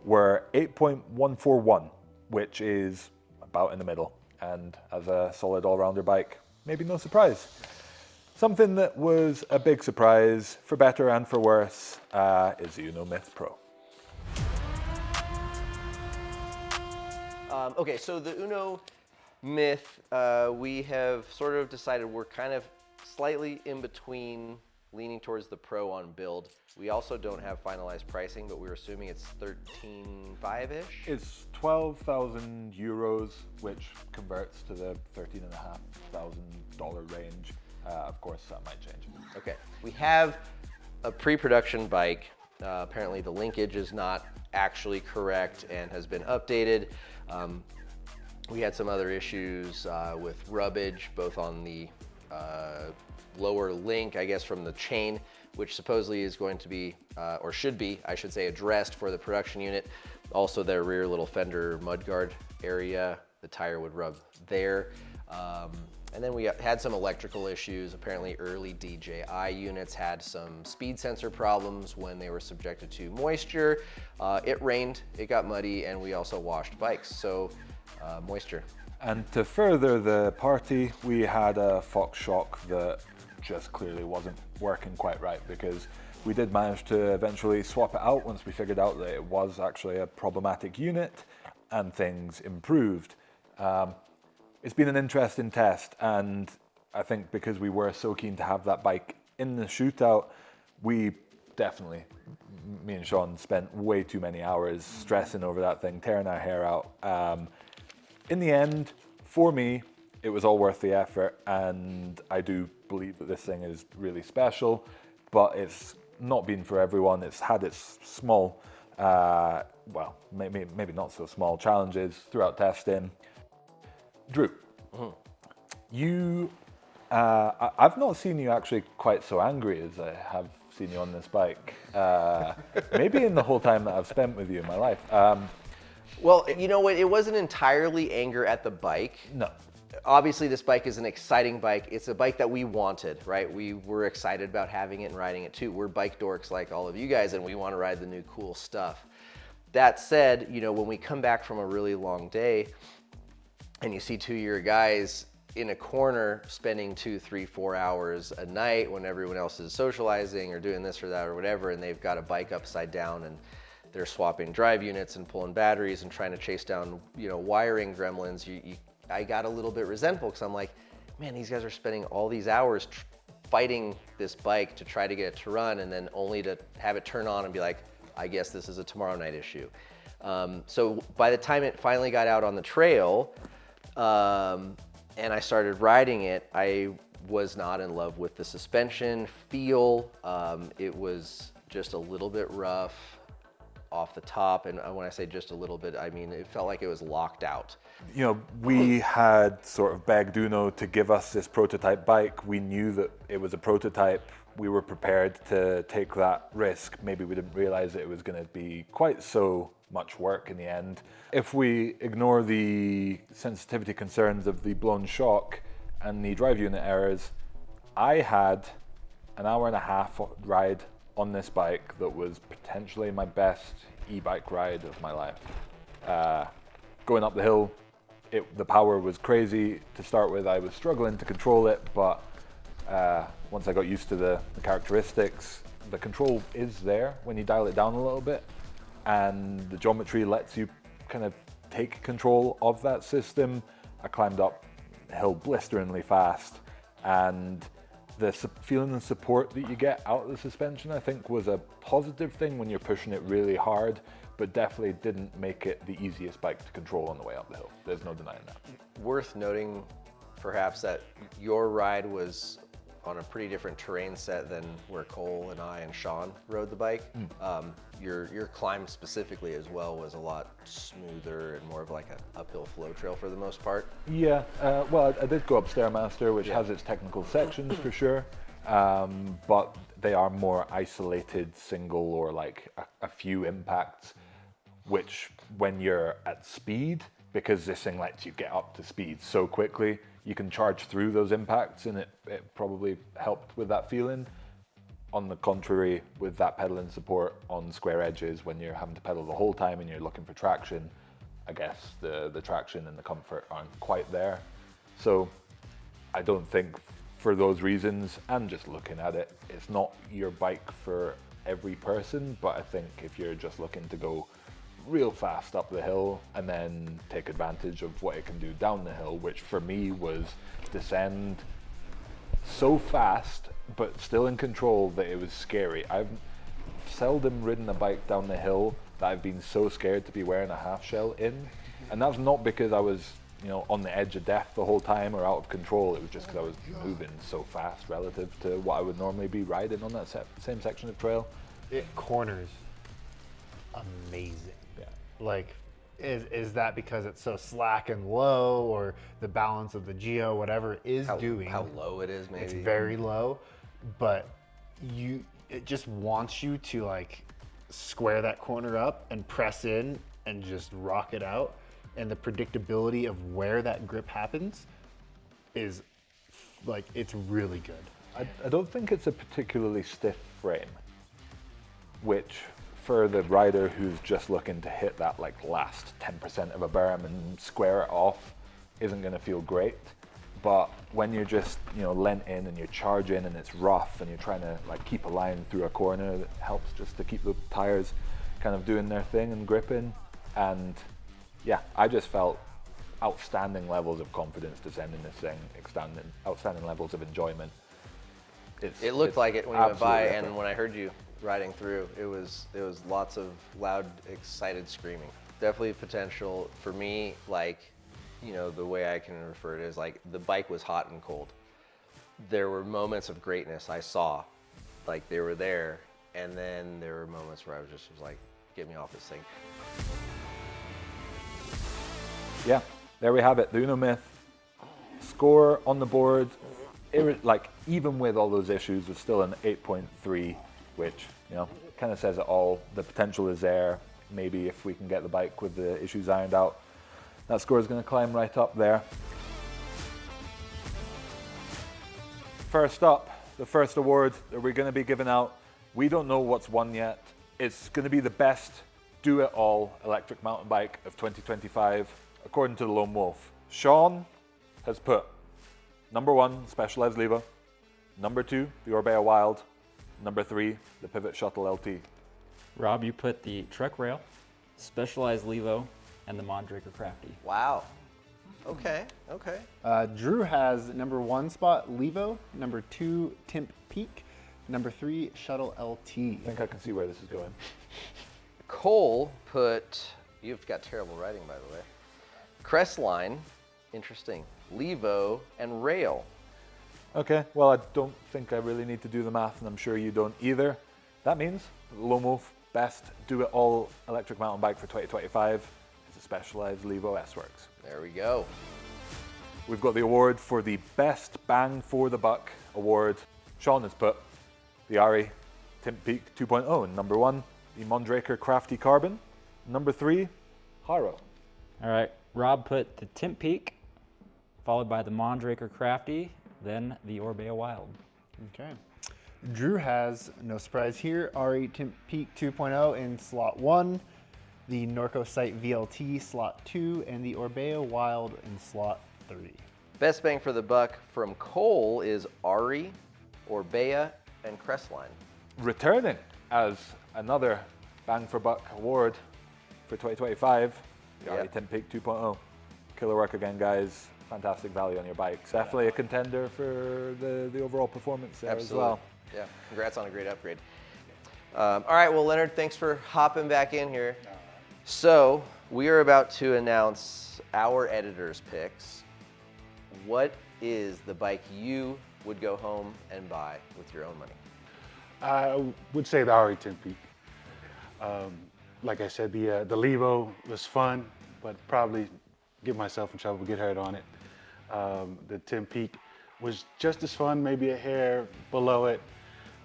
were 8.141, which is about in the middle. And as a solid all-rounder bike, maybe no surprise. Something that was a big surprise, for better and for worse, is the Unno Mith Pro. Okay, so the Unno Mith, we have sort of decided we're kind of slightly in between, leaning towards the Pro on build. We also don't have finalized pricing, but we're assuming it's 13.5-ish. It's 12,000 euros, which converts to the $13,500 range. Of course, that might change. Okay, we have a pre-production bike. Apparently the linkage is not actually correct and has been updated. We had some other issues with rubbage, both on the lower link, I guess, from the chain, which supposedly is going to be, or should be, I should say, addressed for the production unit. Also their rear little fender mudguard area, the tire would rub there. And then we had some electrical issues. Apparently early DJI units had some speed sensor problems when they were subjected to moisture. It rained, it got muddy, and we also washed bikes, so moisture. And to further the party, we had a Fox shock that just clearly wasn't working quite right, because we did manage to eventually swap it out once we figured out that it was actually a problematic unit and things improved. It's been an interesting test, and I think because we were so keen to have that bike in the shootout, we definitely, me and Sean, spent way too many hours stressing over that thing, tearing our hair out. In the end, for me, it was all worth the effort, and I do believe that this thing is really special, but it's not been for everyone. It's had its small, well, maybe not so small challenges throughout testing. Drew, you, I've not seen you actually quite so angry as I have seen you on this bike. Maybe in the whole time that I've spent with you in my life. Well, you know what, it wasn't entirely anger at the bike. No. Obviously this bike is an exciting bike. It's a bike that we wanted, right? We were excited about having it and riding it too. We're bike dorks like all of you guys, and we want to ride the new cool stuff. That said, you know, when we come back from a really long day and you see two of your guys in a corner spending 2, 3, 4 hours a night when everyone else is socializing or doing this or that or whatever, and they've got a bike upside down and they're swapping drive units and pulling batteries and trying to chase down, you know, wiring gremlins, I got a little bit resentful, because I'm like, man, these guys are spending all these hours fighting this bike to try to get it to run, and then only to have it turn on and be like, I guess this is a tomorrow night issue. So by the time it finally got out on the trail, and I started riding it, I was not in love with the suspension feel. It was just a little bit rough off the top, and when I say just a little bit, I mean it felt like it was locked out. You know, we had sort of begged Unno to give us this prototype bike. We knew that it was a prototype. We were prepared to take that risk. Maybe we didn't realize that it was going to be quite so much work in the end. If we ignore the sensitivity concerns of the blown shock and the drive unit errors, I had an hour and a half ride on this bike that was potentially my best e-bike ride of my life. Going up the hill, the power was crazy to start with. I was struggling to control it, but once I got used to the characteristics, the control is there when you dial it down a little bit, and the geometry lets you kind of take control of that system. I climbed up the hill blisteringly fast, and the feeling and support that you get out of the suspension, I think, was a positive thing when you're pushing it really hard, but definitely didn't make it the easiest bike to control on the way up the hill. There's no denying that. Worth Noting perhaps that your ride was on a pretty different terrain set than where Cole and I and Sean rode the bike. Your climb specifically as well was a lot smoother and more of like an uphill flow trail for the most part. Yeah, well, I did go up Stairmaster, which has its technical sections for sure, but they are more isolated, single, or like a few impacts, which when you're at speed, because this thing lets you get up to speed so quickly, you can charge through those impacts, and it probably helped with that feeling. On the contrary, with that pedaling support on square edges, when you're having to pedal the whole time and you're looking for traction, I guess the traction and the comfort aren't quite there. So I don't think for those reasons, and just looking at it, it's not your bike for every person, but I think if you're just looking to go real fast up the hill and then take advantage of what it can do down the hill, which for me was descend so fast but still in control that it was scary. I've seldom ridden a bike down the hill that I've been so scared to be wearing a half shell in, and that's not because I was, you know, on the edge of death the whole time or out of control. It was just because I was moving so fast relative to what I would normally be riding on that same section of trail. It corners amazing. Yeah. Like, is that because it's so slack and low, or the balance of the geo, whatever it is doing? How low it is, maybe. It's very low, but it just wants you to like square that corner up and press in and just rock it out. And the predictability of where that grip happens is like, it's really good. I don't think it's a particularly stiff frame, which for the rider who's just looking to hit that like last 10% of a berm and square it off isn't going to feel great. But when you're just, you know, lent in and you're charging and it's rough and you're trying to like keep a line through a corner, it helps just to keep the tires kind of doing their thing and gripping. And yeah, I just felt outstanding levels of confidence descending this thing, outstanding levels of enjoyment. It looked like it when you went by, absolutely and when I heard you riding through, it was lots of loud, excited screaming. Definitely potential for me, like, you know, the way I can refer to it is like the bike was hot and cold. There were moments of greatness I saw, like they were there, and then there were moments where I was like, get me off this thing. Yeah, there we have it, the Unno Mith. Score on the board, like even with all those issues, was still an 8.3, which, you know, kind of says it all. The potential is there. Maybe if we can get the bike with the issues ironed out, that score is going to climb right up there. First up, the first award that we're going to be giving out, we don't know what's won yet. It's going to be the best do-it-all electric mountain bike of 2025, according to the Loam Wolf. Sean has put number 1, Specialized Levo, number 2, the Orbea Wild, number 3, the Pivot Shuttle LT. Rob, you put the truck rail, Specialized Levo, and the Mondraker Crafty. Wow. Okay. Drew has number 1 spot, Levo, number 2, Timp Peak, number 3, Shuttle LT. I think I can see where this is going. Cole put, you've got terrible writing, by the way, Crestline, interesting, Levo, and Rail. Okay, well, I don't think I really need to do the math, and I'm sure you don't either. That means Loam Wolf, best do-it-all electric mountain bike for 2025 is a Specialized Levo S-Works. There we go. We've got the award for the best bang for the buck award. Sean has put the Ari Timp Peak 2.0 in number 1, the Mondraker Crafty Carbon, number 3, Haro. All right, Rob put the Timp Peak, followed by the Mondraker Crafty, then the Orbea Wild. Okay. Drew has, no surprise here, Ari Timp Peak 2.0 in slot 1, the Norco Sight VLT slot 2, and the Orbea Wild in slot 3. Best bang for the buck from Cole is Ari, Orbea, and Crestline. Returning as another bang for buck award for 2025, the Ari Timp Peak 2.0. Killer work again, guys. Fantastic value on your bikes. Definitely a contender for the overall performance there as well. Yeah, congrats on a great upgrade. All right, well, Leonard, thanks for hopping back in here. So we are about to announce our editor's picks. What is the bike you would go home and buy with your own money? I would say the Ari Timp Peak. Like I said, the Levo was fun, but probably get myself in trouble, get hurt on it. The Timp Peak was just as fun, maybe a hair below it,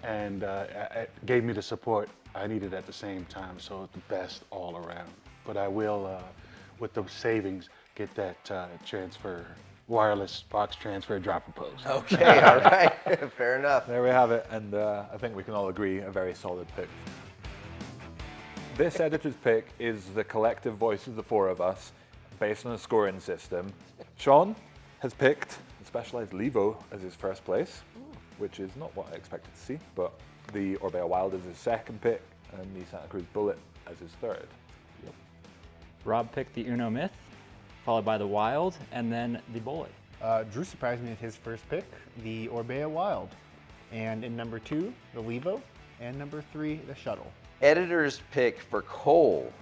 and it gave me the support I needed at the same time, so it's the best all around. But I will, with the savings, get that transfer wireless box transfer dropper post. Okay, all right, fair enough. There we have it, and I think we can all agree a very solid pick. This editor's pick is the collective voice of the four of us, based on a scoring system. Sean has picked the Specialized Levo as his first place, which is not what I expected to see, but the Orbea Wild is his second pick, and the Santa Cruz Bullit as his third. Rob picked the Unno Mith, followed by the Wild, and then the Bullit. Drew surprised me with his first pick, the Orbea Wild. And in number 2, the Levo, and number 3, the Shuttle. Editor's pick for Cole,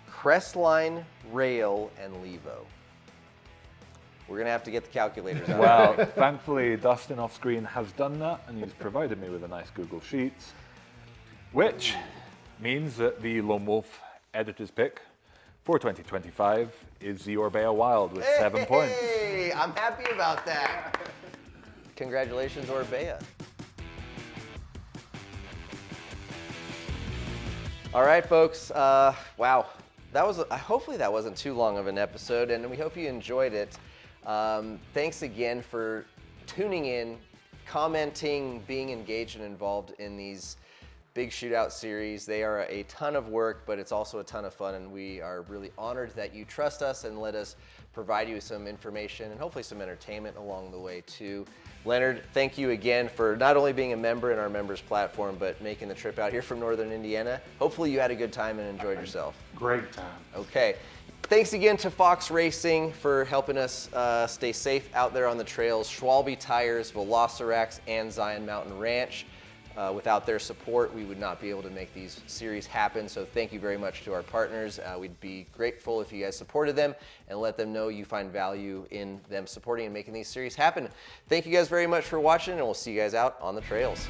Crestline, Rail, and Levo. We're gonna have to get the calculators out. Well, thankfully Dustin off screen has done that, and he's provided me with a nice Google Sheets, which means that the Loam Wolf editor's pick for 2025 is the Orbea Wild with 7 points. Hey, I'm happy about that. Congratulations, Orbea. All right, folks. Wow, that was. Hopefully, that wasn't too long of an episode, and we hope you enjoyed it. Thanks again for tuning in, commenting, being engaged and involved in these big shootout series. They are a ton of work, but it's also a ton of fun, and we are really honored that you trust us and let us provide you with some information and hopefully some entertainment along the way too. Leonard, thank you again for not only being a member in our members platform, but making the trip out here from Northern Indiana. Hopefully you had a good time and enjoyed yourself. Great time. Okay. Thanks again to Fox Racing for helping us stay safe out there on the trails. Schwalbe Tires, Velocirax, and Zion Mountain Ranch. Without their support, we would not be able to make these series happen. So thank you very much to our partners. We'd be grateful if you guys supported them and let them know you find value in them supporting and making these series happen. Thank you guys very much for watching, and we'll see you guys out on the trails.